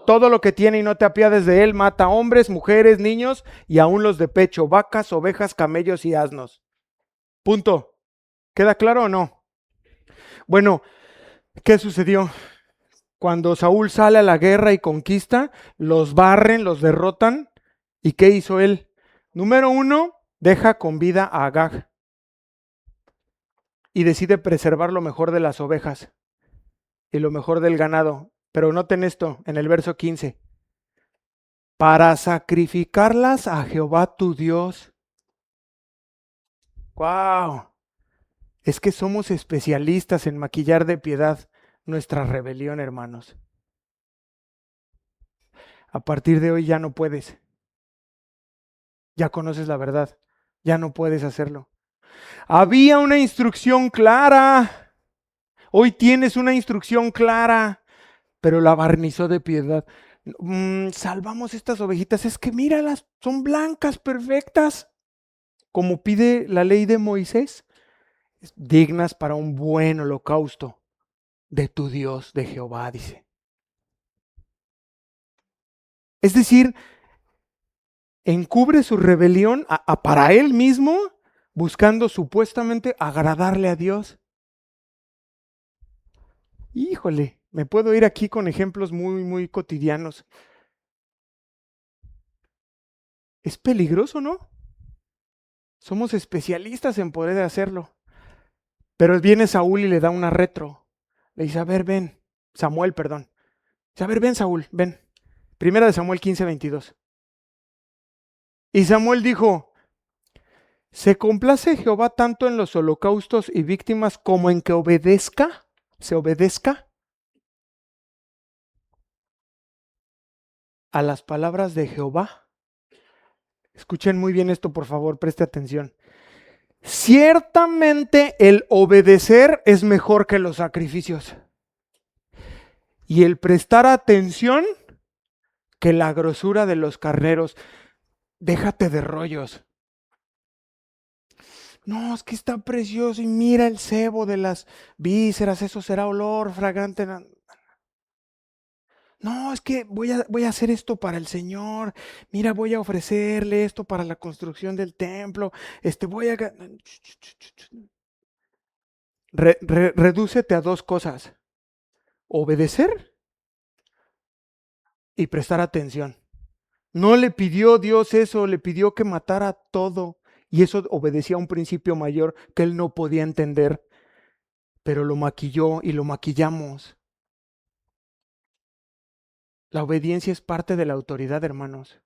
Todo lo que tiene y no te apiades de él. Mata hombres, mujeres, niños y aún los de pecho, vacas, ovejas, camellos y asnos. Punto. ¿Queda claro o no? Bueno, ¿qué sucedió? Cuando Saúl sale a la guerra y conquista, los barren, los derrotan. ¿Y qué hizo él? Número 1, deja con vida a Agag y decide preservar lo mejor de las ovejas y lo mejor del ganado. Pero noten esto en el verso 15. Para sacrificarlas a Jehová tu Dios. ¡Wow! Es que somos especialistas en maquillar de piedad nuestra rebelión, hermanos. A partir de hoy ya no puedes. Ya conoces la verdad. Ya no puedes hacerlo. Había una instrucción clara. Hoy tienes una instrucción clara, pero la barnizó de piedad. Salvamos estas ovejitas. Es que míralas, son blancas, perfectas. Como pide la ley de Moisés, dignas para un buen holocausto de tu Dios, de Jehová, dice. Es decir, encubre su rebelión para él mismo, buscando supuestamente agradarle a Dios. Híjole, me puedo ir aquí con ejemplos muy, muy cotidianos. Es peligroso, ¿no? Somos especialistas en poder hacerlo. Pero viene Saúl y le da una retro. Le dice, a ver, ven. Samuel, perdón. Dice, a ver, ven, Saúl, ven. Primera de Samuel 15:22. Y Samuel dijo, ¿se complace Jehová tanto en los holocaustos y víctimas como en que se obedezca a las palabras de Jehová? Escuchen muy bien esto, por favor, preste atención. Ciertamente el obedecer es mejor que los sacrificios. Y el prestar atención que la grosura de los carneros. Déjate de rollos. No, es que está precioso y mira el sebo de las vísceras, eso será olor fragante. No, es que voy a hacer esto para el Señor. Mira, voy a ofrecerle esto para la construcción del templo. Voy a... Redúcete a dos cosas. Obedecer y prestar atención. No le pidió Dios eso, le pidió que matara todo. Y eso obedecía a un principio mayor que él no podía entender. Pero lo maquilló y lo maquillamos. La obediencia es parte de la autoridad, hermanos.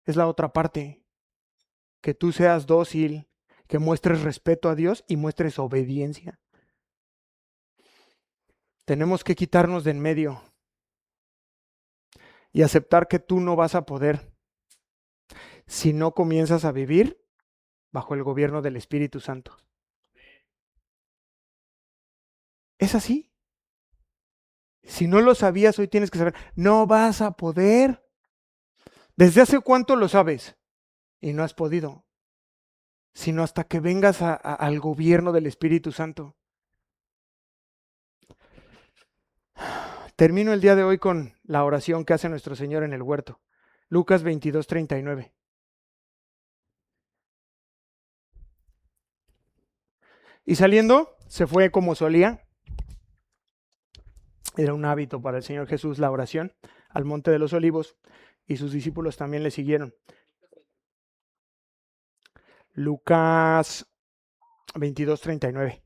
Es la otra parte. Que tú seas dócil, que muestres respeto a Dios y muestres obediencia. Tenemos que quitarnos de en medio y aceptar que tú no vas a poder si no comienzas a vivir bajo el gobierno del Espíritu Santo. Es así. Si no lo sabías, hoy tienes que saber, no vas a poder. ¿Desde hace cuánto lo sabes? Y no has podido, sino hasta que vengas al gobierno del Espíritu Santo. Termino el día de hoy con la oración que hace nuestro Señor en el huerto. Lucas 22:39. Y saliendo, se fue como solía. Era un hábito para el Señor Jesús la oración al Monte de los Olivos, y sus discípulos también le siguieron. Lucas 22:39.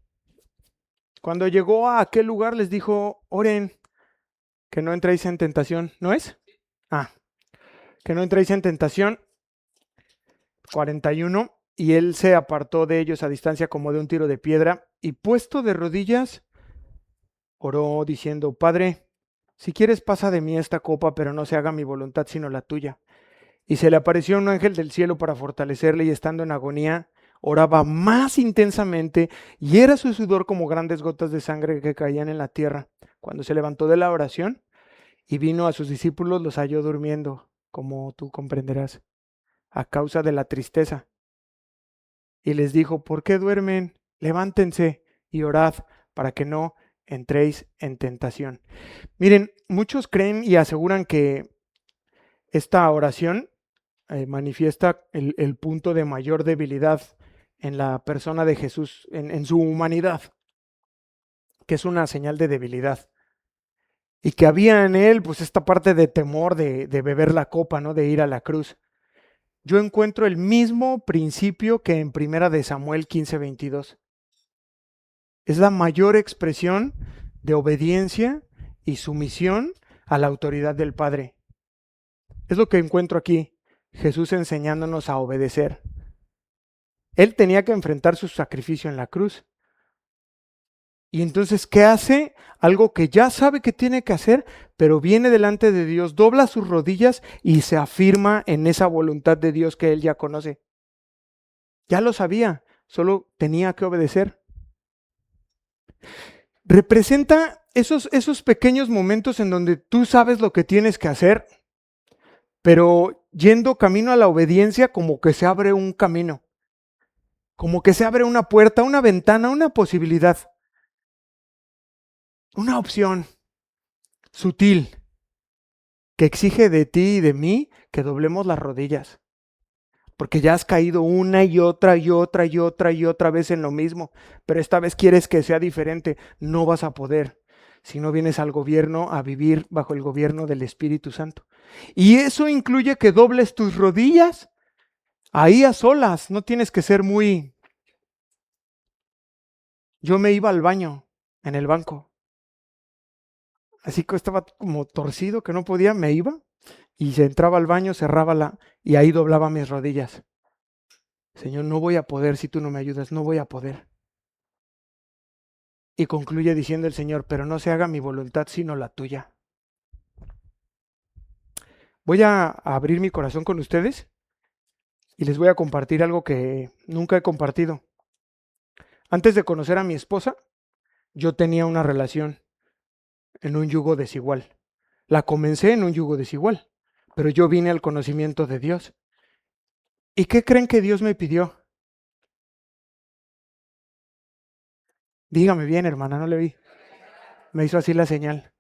Cuando llegó a aquel lugar les dijo, oren, que no entréis en tentación. ¿No es? Que no entréis en tentación. 41. Y él se apartó de ellos a distancia como de un tiro de piedra, y puesto de rodillas, oró diciendo, Padre, si quieres pasa de mí esta copa, pero no se haga mi voluntad sino la tuya. Y se le apareció un ángel del cielo para fortalecerle, y estando en agonía, oraba más intensamente, y era su sudor como grandes gotas de sangre que caían en la tierra. Cuando se levantó de la oración y vino a sus discípulos, los halló durmiendo, como tú comprenderás, a causa de la tristeza. Y les dijo, ¿por qué duermen? Levántense y orad para que no entréis en tentación. Miren, muchos creen y aseguran que esta oración manifiesta el punto de mayor debilidad en la persona de Jesús, en su humanidad, que es una señal de debilidad. Y que había en él, pues, esta parte de temor de beber la copa, ¿no? De ir a la cruz. Yo encuentro el mismo principio que en Primera de Samuel 15:22. Es la mayor expresión de obediencia y sumisión a la autoridad del Padre. Es lo que encuentro aquí, Jesús enseñándonos a obedecer. Él tenía que enfrentar su sacrificio en la cruz. Y entonces, ¿qué hace? Algo que ya sabe que tiene que hacer, pero viene delante de Dios, dobla sus rodillas y se afirma en esa voluntad de Dios que él ya conoce. Ya lo sabía, solo tenía que obedecer. Representa esos pequeños momentos en donde tú sabes lo que tienes que hacer, pero yendo camino a la obediencia, como que se abre un camino, como que se abre una puerta, una ventana, una posibilidad, una opción sutil que exige de ti y de mí que doblemos las rodillas, porque ya has caído una y otra y otra y otra y otra vez en lo mismo, pero esta vez quieres que sea diferente. No vas a poder si no vienes al gobierno, a vivir bajo el gobierno del Espíritu Santo. Y eso incluye que dobles tus rodillas ahí a solas. No tienes que ser muy... Yo me iba al baño en el banco. así que estaba como torcido, que no podía, me iba y se entraba al baño, y ahí doblaba mis rodillas. Señor, no voy a poder si tú no me ayudas, no voy a poder. Y concluye diciendo el Señor, pero no se haga mi voluntad sino la tuya. Voy a abrir mi corazón con ustedes y les voy a compartir algo que nunca he compartido. Antes de conocer a mi esposa, yo tenía una relación en un yugo desigual. La comencé en un yugo desigual, pero yo vine al conocimiento de Dios. ¿Y qué creen que Dios me pidió? Dígame bien, hermana, no le vi. Me hizo así la señal.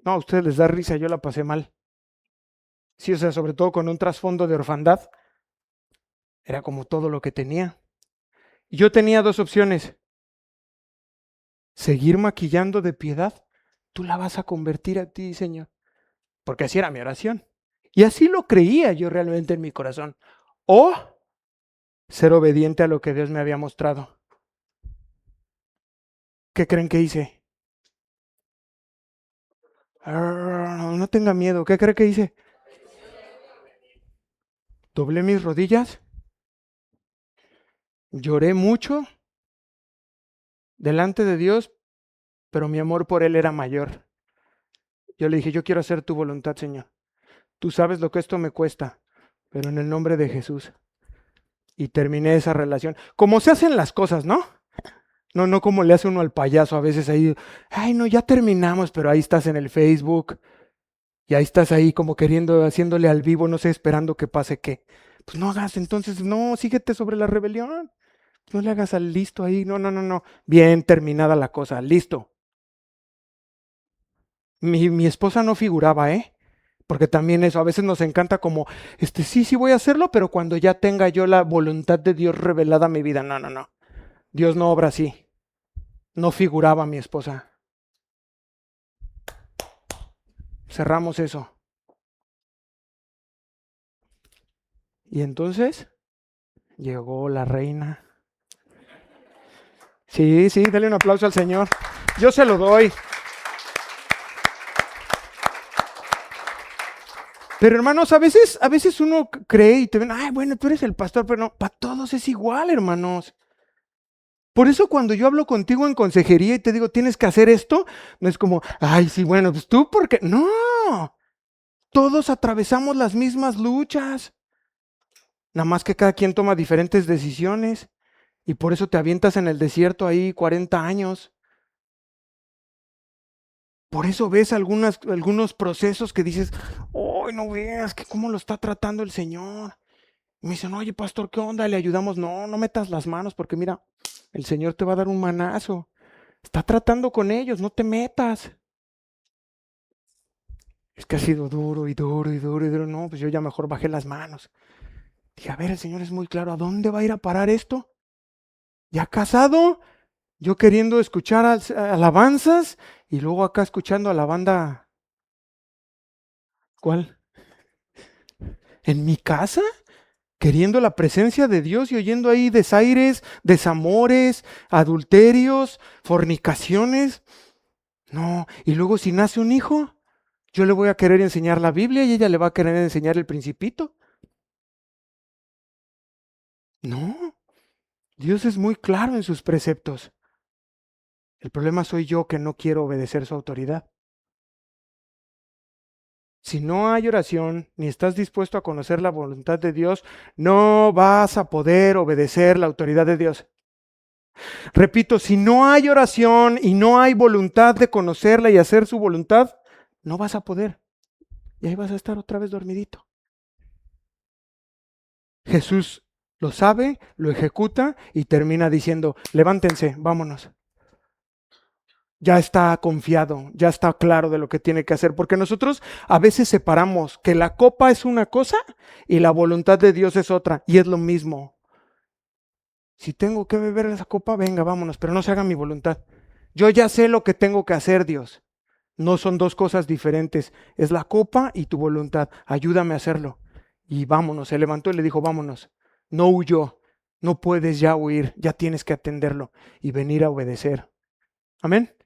No, a ustedes les da risa, yo la pasé mal. Sí, o sea, sobre todo con un trasfondo de orfandad. Era como todo lo que tenía. Y yo tenía dos opciones. Seguir maquillando de piedad. Tú la vas a convertir a ti, Señor. Porque así era mi oración. Y así lo creía yo realmente en mi corazón. O ser obediente a lo que Dios me había mostrado. ¿Qué creen que hice? No tenga miedo. ¿Qué creen que hice? Doblé mis rodillas. Lloré mucho delante de Dios, pero mi amor por Él era mayor. Yo le dije, yo quiero hacer tu voluntad, Señor. Tú sabes lo que esto me cuesta, pero en el nombre de Jesús. Y terminé esa relación. Como se hacen las cosas, ¿no? No como le hace uno al payaso a veces ahí. Ay, no, ya terminamos, pero ahí estás en el Facebook. Y ahí estás ahí como queriendo, haciéndole al vivo, no sé, esperando que pase qué. Pues no hagas, entonces, no, síguete sobre la rebelión. No le hagas al listo ahí. No. Bien terminada la cosa, listo. Mi esposa no figuraba, ¿eh? Porque también eso, a veces nos encanta como, sí voy a hacerlo, pero cuando ya tenga yo la voluntad de Dios revelada en mi vida. No. Dios no obra así. No figuraba mi esposa. Cerramos eso. Y entonces llegó la reina. Sí, dale un aplauso al Señor. Yo se lo doy. Pero hermanos, a veces uno cree y te ven, ay, bueno, tú eres el pastor, pero no, para todos es igual, hermanos. Por eso cuando yo hablo contigo en consejería y te digo, tienes que hacer esto, no es como, ay, sí, bueno, pues tú, porque no, todos atravesamos las mismas luchas, nada más que cada quien toma diferentes decisiones y por eso te avientas en el desierto ahí 40 años. Por eso ves algunos procesos que dices, ¡ay, no veas que cómo lo está tratando el Señor! Y me dicen, oye, pastor, ¿qué onda? ¿Le ayudamos? No metas las manos porque mira, el Señor te va a dar un manazo. Está tratando con ellos, no te metas. Es que ha sido duro y duro y duro y duro. No, pues yo ya mejor bajé las manos. Dije, a ver, el Señor es muy claro, ¿a dónde va a ir a parar esto? ¿Ya casado? Yo queriendo escuchar alabanzas y luego acá escuchando a la banda. ¿Cuál? ¿En mi casa? Queriendo la presencia de Dios y oyendo ahí desaires, desamores, adulterios, fornicaciones. No, y luego si nace un hijo, yo le voy a querer enseñar la Biblia y ella le va a querer enseñar el Principito. No, Dios es muy claro en sus preceptos. El problema soy yo que no quiero obedecer su autoridad. Si no hay oración, ni estás dispuesto a conocer la voluntad de Dios, no vas a poder obedecer la autoridad de Dios. Repito, si no hay oración y no hay voluntad de conocerla y hacer su voluntad, no vas a poder. Y ahí vas a estar otra vez dormidito. Jesús lo sabe, lo ejecuta y termina diciendo, levántense, vámonos. Ya está confiado, ya está claro de lo que tiene que hacer, porque nosotros a veces separamos que la copa es una cosa y la voluntad de Dios es otra, y es lo mismo. Si tengo que beber esa copa, venga, vámonos, pero no se haga mi voluntad. Yo ya sé lo que tengo que hacer, Dios. No son dos cosas diferentes, es la copa y tu voluntad. Ayúdame a hacerlo. Y vámonos, se levantó y le dijo, vámonos. No huyó, no puedes ya huir, ya tienes que atenderlo y venir a obedecer. Amén.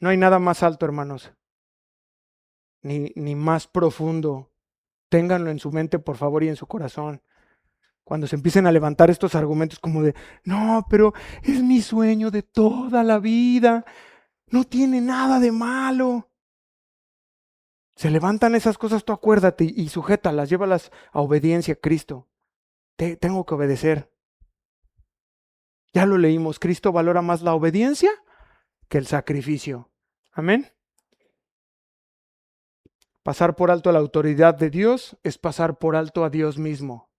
No hay nada más alto, hermanos, ni más profundo. Ténganlo en su mente, por favor, y en su corazón. Cuando se empiecen a levantar estos argumentos como de, no, pero es mi sueño de toda la vida, no tiene nada de malo. Se levantan esas cosas, tú acuérdate y sujétalas, llévalas a obediencia a Cristo. Tengo que obedecer. Ya lo leímos, Cristo valora más la obediencia que el sacrificio. Amén. Pasar por alto a la autoridad de Dios es pasar por alto a Dios mismo.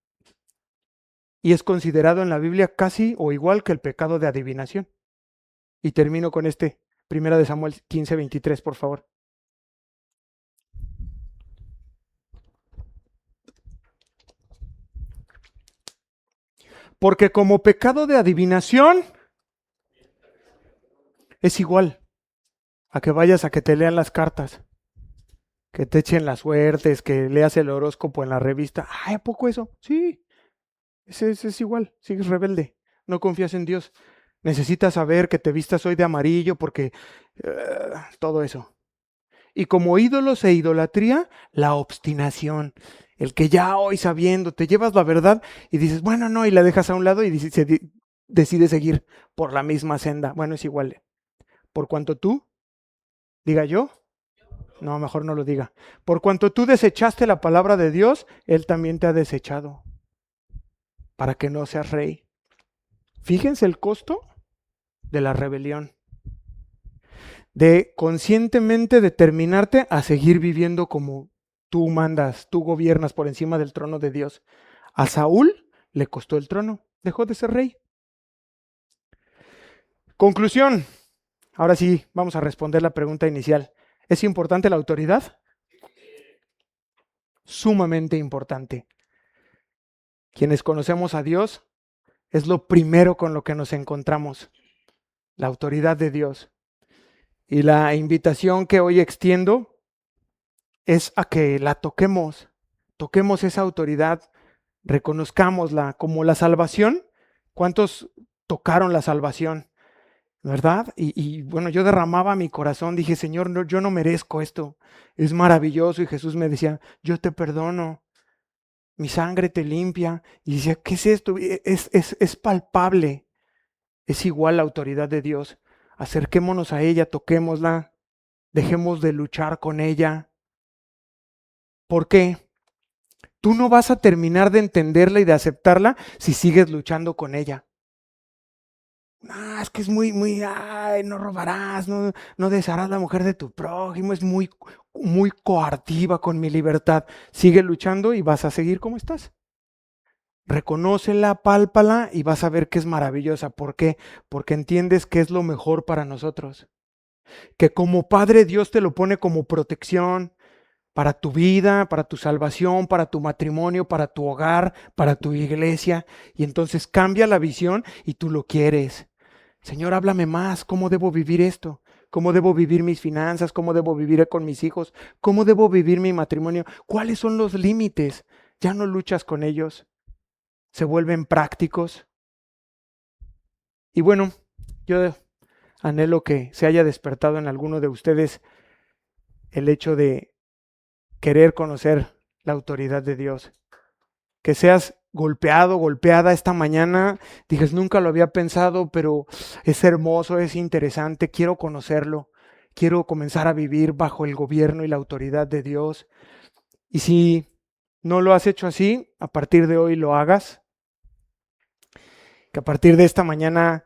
Y es considerado en la Biblia casi o igual que el pecado de adivinación. Y termino con este, 1 de Samuel 15:23, por favor. Porque como pecado de adivinación es igual a que vayas a que te lean las cartas, que te echen las suertes, que leas el horóscopo en la revista. Ay, ¿a poco eso? Sí, es igual, sigues rebelde, no confías en Dios. Necesitas saber que te vistas hoy de amarillo porque todo eso. Y como ídolos e idolatría, la obstinación. El que ya hoy sabiendo te llevas la verdad y dices, bueno, no, y la dejas a un lado y decide seguir por la misma senda. Bueno, es igual. Por cuanto tú, diga yo, no, mejor no lo diga. Por cuanto tú desechaste la palabra de Dios, Él también te ha desechado para que no seas rey. Fíjense el costo de la rebelión, de conscientemente determinarte a seguir viviendo como tú mandas, tú gobiernas por encima del trono de Dios. A Saúl le costó el trono, dejó de ser rey. Conclusión. Ahora sí, vamos a responder la pregunta inicial. ¿Es importante la autoridad? Sumamente importante. Quienes conocemos a Dios, es lo primero con lo que nos encontramos, la autoridad de Dios. Y la invitación que hoy extiendo es a que la toquemos esa autoridad, reconozcámosla como la salvación. ¿Cuántos tocaron la salvación? ¿Verdad? Y bueno, yo derramaba mi corazón, dije, Señor, no, yo no merezco esto, es maravilloso. Y Jesús me decía, yo te perdono, mi sangre te limpia. Y decía, ¿qué es esto? Es palpable, es igual la autoridad de Dios. Acerquémonos a ella, toquémosla, dejemos de luchar con ella. ¿Por qué? Tú no vas a terminar de entenderla y de aceptarla si sigues luchando con ella. Ah, es que es muy, ay, no robarás, no desharás la mujer de tu prójimo, es muy coartiva con mi libertad. Sigue luchando y vas a seguir como estás. Reconócela, pálpala y vas a ver que es maravillosa. ¿Por qué? Porque entiendes que es lo mejor para nosotros. Que como Padre Dios te lo pone como protección para tu vida, para tu salvación, para tu matrimonio, para tu hogar, para tu iglesia. Y entonces cambia la visión y tú lo quieres. Señor, háblame más, ¿cómo debo vivir esto? ¿Cómo debo vivir mis finanzas? ¿Cómo debo vivir con mis hijos? ¿Cómo debo vivir mi matrimonio? ¿Cuáles son los límites? Ya no luchas con ellos, se vuelven prácticos. Y bueno, yo anhelo que se haya despertado en alguno de ustedes el hecho de querer conocer la autoridad de Dios. Que seas golpeado, golpeada esta mañana, dices, nunca lo había pensado, pero es hermoso, es interesante, quiero conocerlo, quiero comenzar a vivir bajo el gobierno y la autoridad de Dios. Y si no lo has hecho así, a partir de hoy lo hagas, que a partir de esta mañana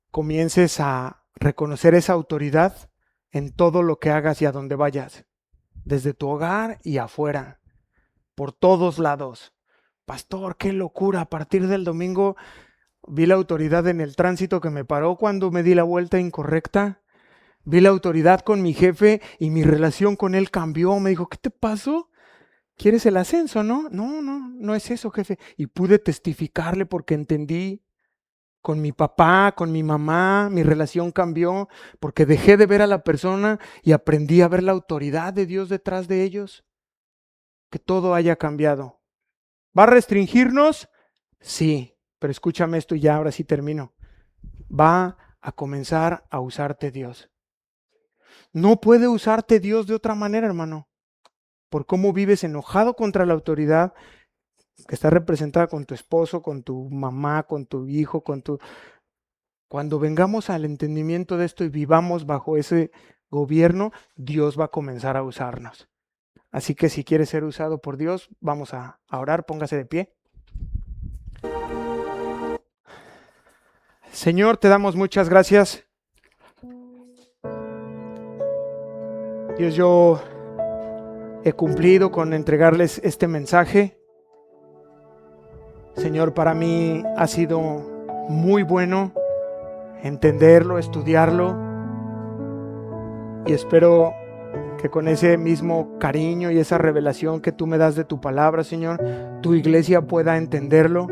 comiences a reconocer esa autoridad en todo lo que hagas y a donde vayas, desde tu hogar y afuera, por todos lados. Pastor, qué locura, a partir del domingo vi la autoridad en el tránsito que me paró cuando me di la vuelta incorrecta. Vi la autoridad con mi jefe y mi relación con él cambió. Me dijo, ¿qué te pasó? ¿Quieres el ascenso, no? No es eso, jefe. Y pude testificarle porque entendí. Con mi papá, con mi mamá, mi relación cambió porque dejé de ver a la persona y aprendí a ver la autoridad de Dios detrás de ellos. Que todo haya cambiado. ¿Va a restringirnos? Sí, pero escúchame esto y ya ahora sí termino. Va a comenzar a usarte Dios. No puede usarte Dios de otra manera, hermano, por cómo vives enojado contra la autoridad que está representada con tu esposo, con tu mamá, con tu hijo, Cuando vengamos al entendimiento de esto y vivamos bajo ese gobierno, Dios va a comenzar a usarnos. Así que si quieres ser usado por Dios, vamos a orar, póngase de pie. Señor, te damos muchas gracias. Dios, yo he cumplido con entregarles este mensaje. Señor, para mí ha sido muy bueno entenderlo, estudiarlo, y espero que con ese mismo cariño y esa revelación que tú me das de tu palabra, Señor, tu iglesia pueda entenderlo.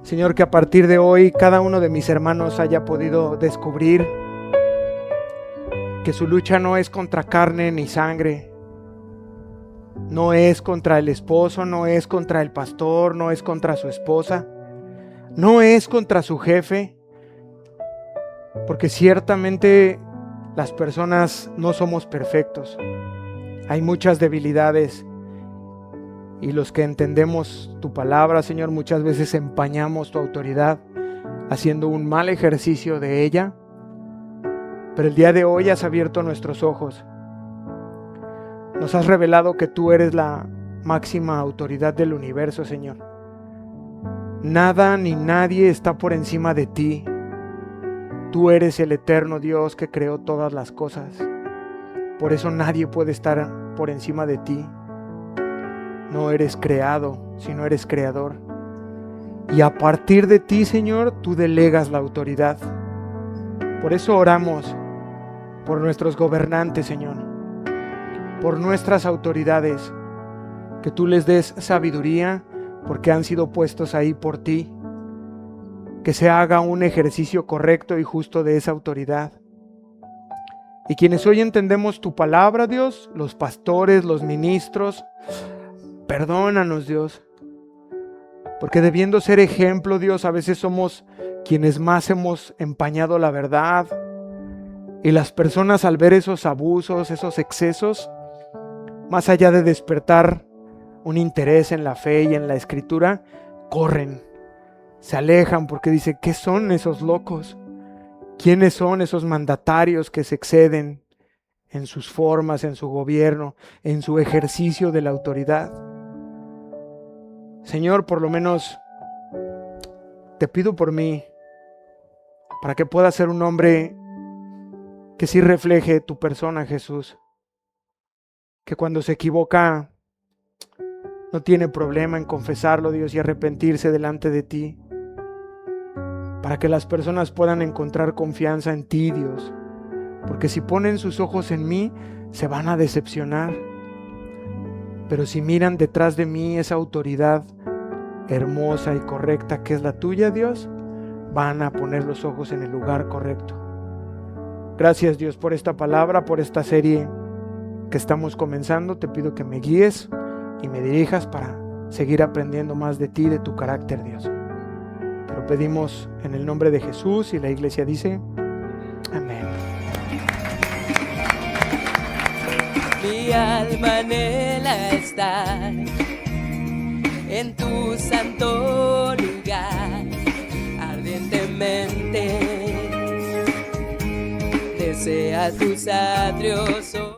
Señor, que a partir de hoy cada uno de mis hermanos haya podido descubrir que su lucha no es contra carne ni sangre, no es contra el esposo, no es contra el pastor, no es contra su esposa, no es contra su jefe, porque ciertamente las personas no somos perfectos. Hay muchas debilidades y los que entendemos tu palabra, Señor, muchas veces empañamos tu autoridad haciendo un mal ejercicio de ella. Pero el día de hoy has abierto nuestros ojos. Nos has revelado que tú eres la máxima autoridad del universo, Señor. Nada ni nadie está por encima de ti. Tú eres el eterno Dios que creó todas las cosas. Por eso nadie puede estar por encima de ti. No eres creado, sino eres creador. Y a partir de ti, Señor, tú delegas la autoridad. Por eso oramos por nuestros gobernantes, Señor, por nuestras autoridades, que tú les des sabiduría, porque han sido puestos ahí por ti. Que se haga un ejercicio correcto y justo de esa autoridad. Y quienes hoy entendemos tu palabra, Dios, los pastores, los ministros, perdónanos, Dios, porque debiendo ser ejemplo, Dios, a veces somos quienes más hemos empañado la verdad, y las personas al ver esos abusos, esos excesos, más allá de despertar un interés en la fe y en la escritura, corren, se alejan porque dicen, ¿qué son esos locos? ¿Quiénes son esos mandatarios que se exceden en sus formas, en su gobierno, en su ejercicio de la autoridad? Señor, por lo menos te pido por mí, para que pueda ser un hombre que sí refleje tu persona, Jesús. Que cuando se equivoca no tiene problema en confesarlo, Dios, y arrepentirse delante de ti. Para que las personas puedan encontrar confianza en ti, Dios. Porque si ponen sus ojos en mí, se van a decepcionar. Pero si miran detrás de mí esa autoridad hermosa y correcta que es la tuya, Dios, van a poner los ojos en el lugar correcto. Gracias, Dios, por esta palabra, por esta serie que estamos comenzando. Te pido que me guíes y me dirijas para seguir aprendiendo más de ti, de tu carácter, Dios. Te lo pedimos en el nombre de Jesús, y la iglesia dice, amén. Mi alma anhela estar en tu santo lugar, ardientemente desea tus atrios.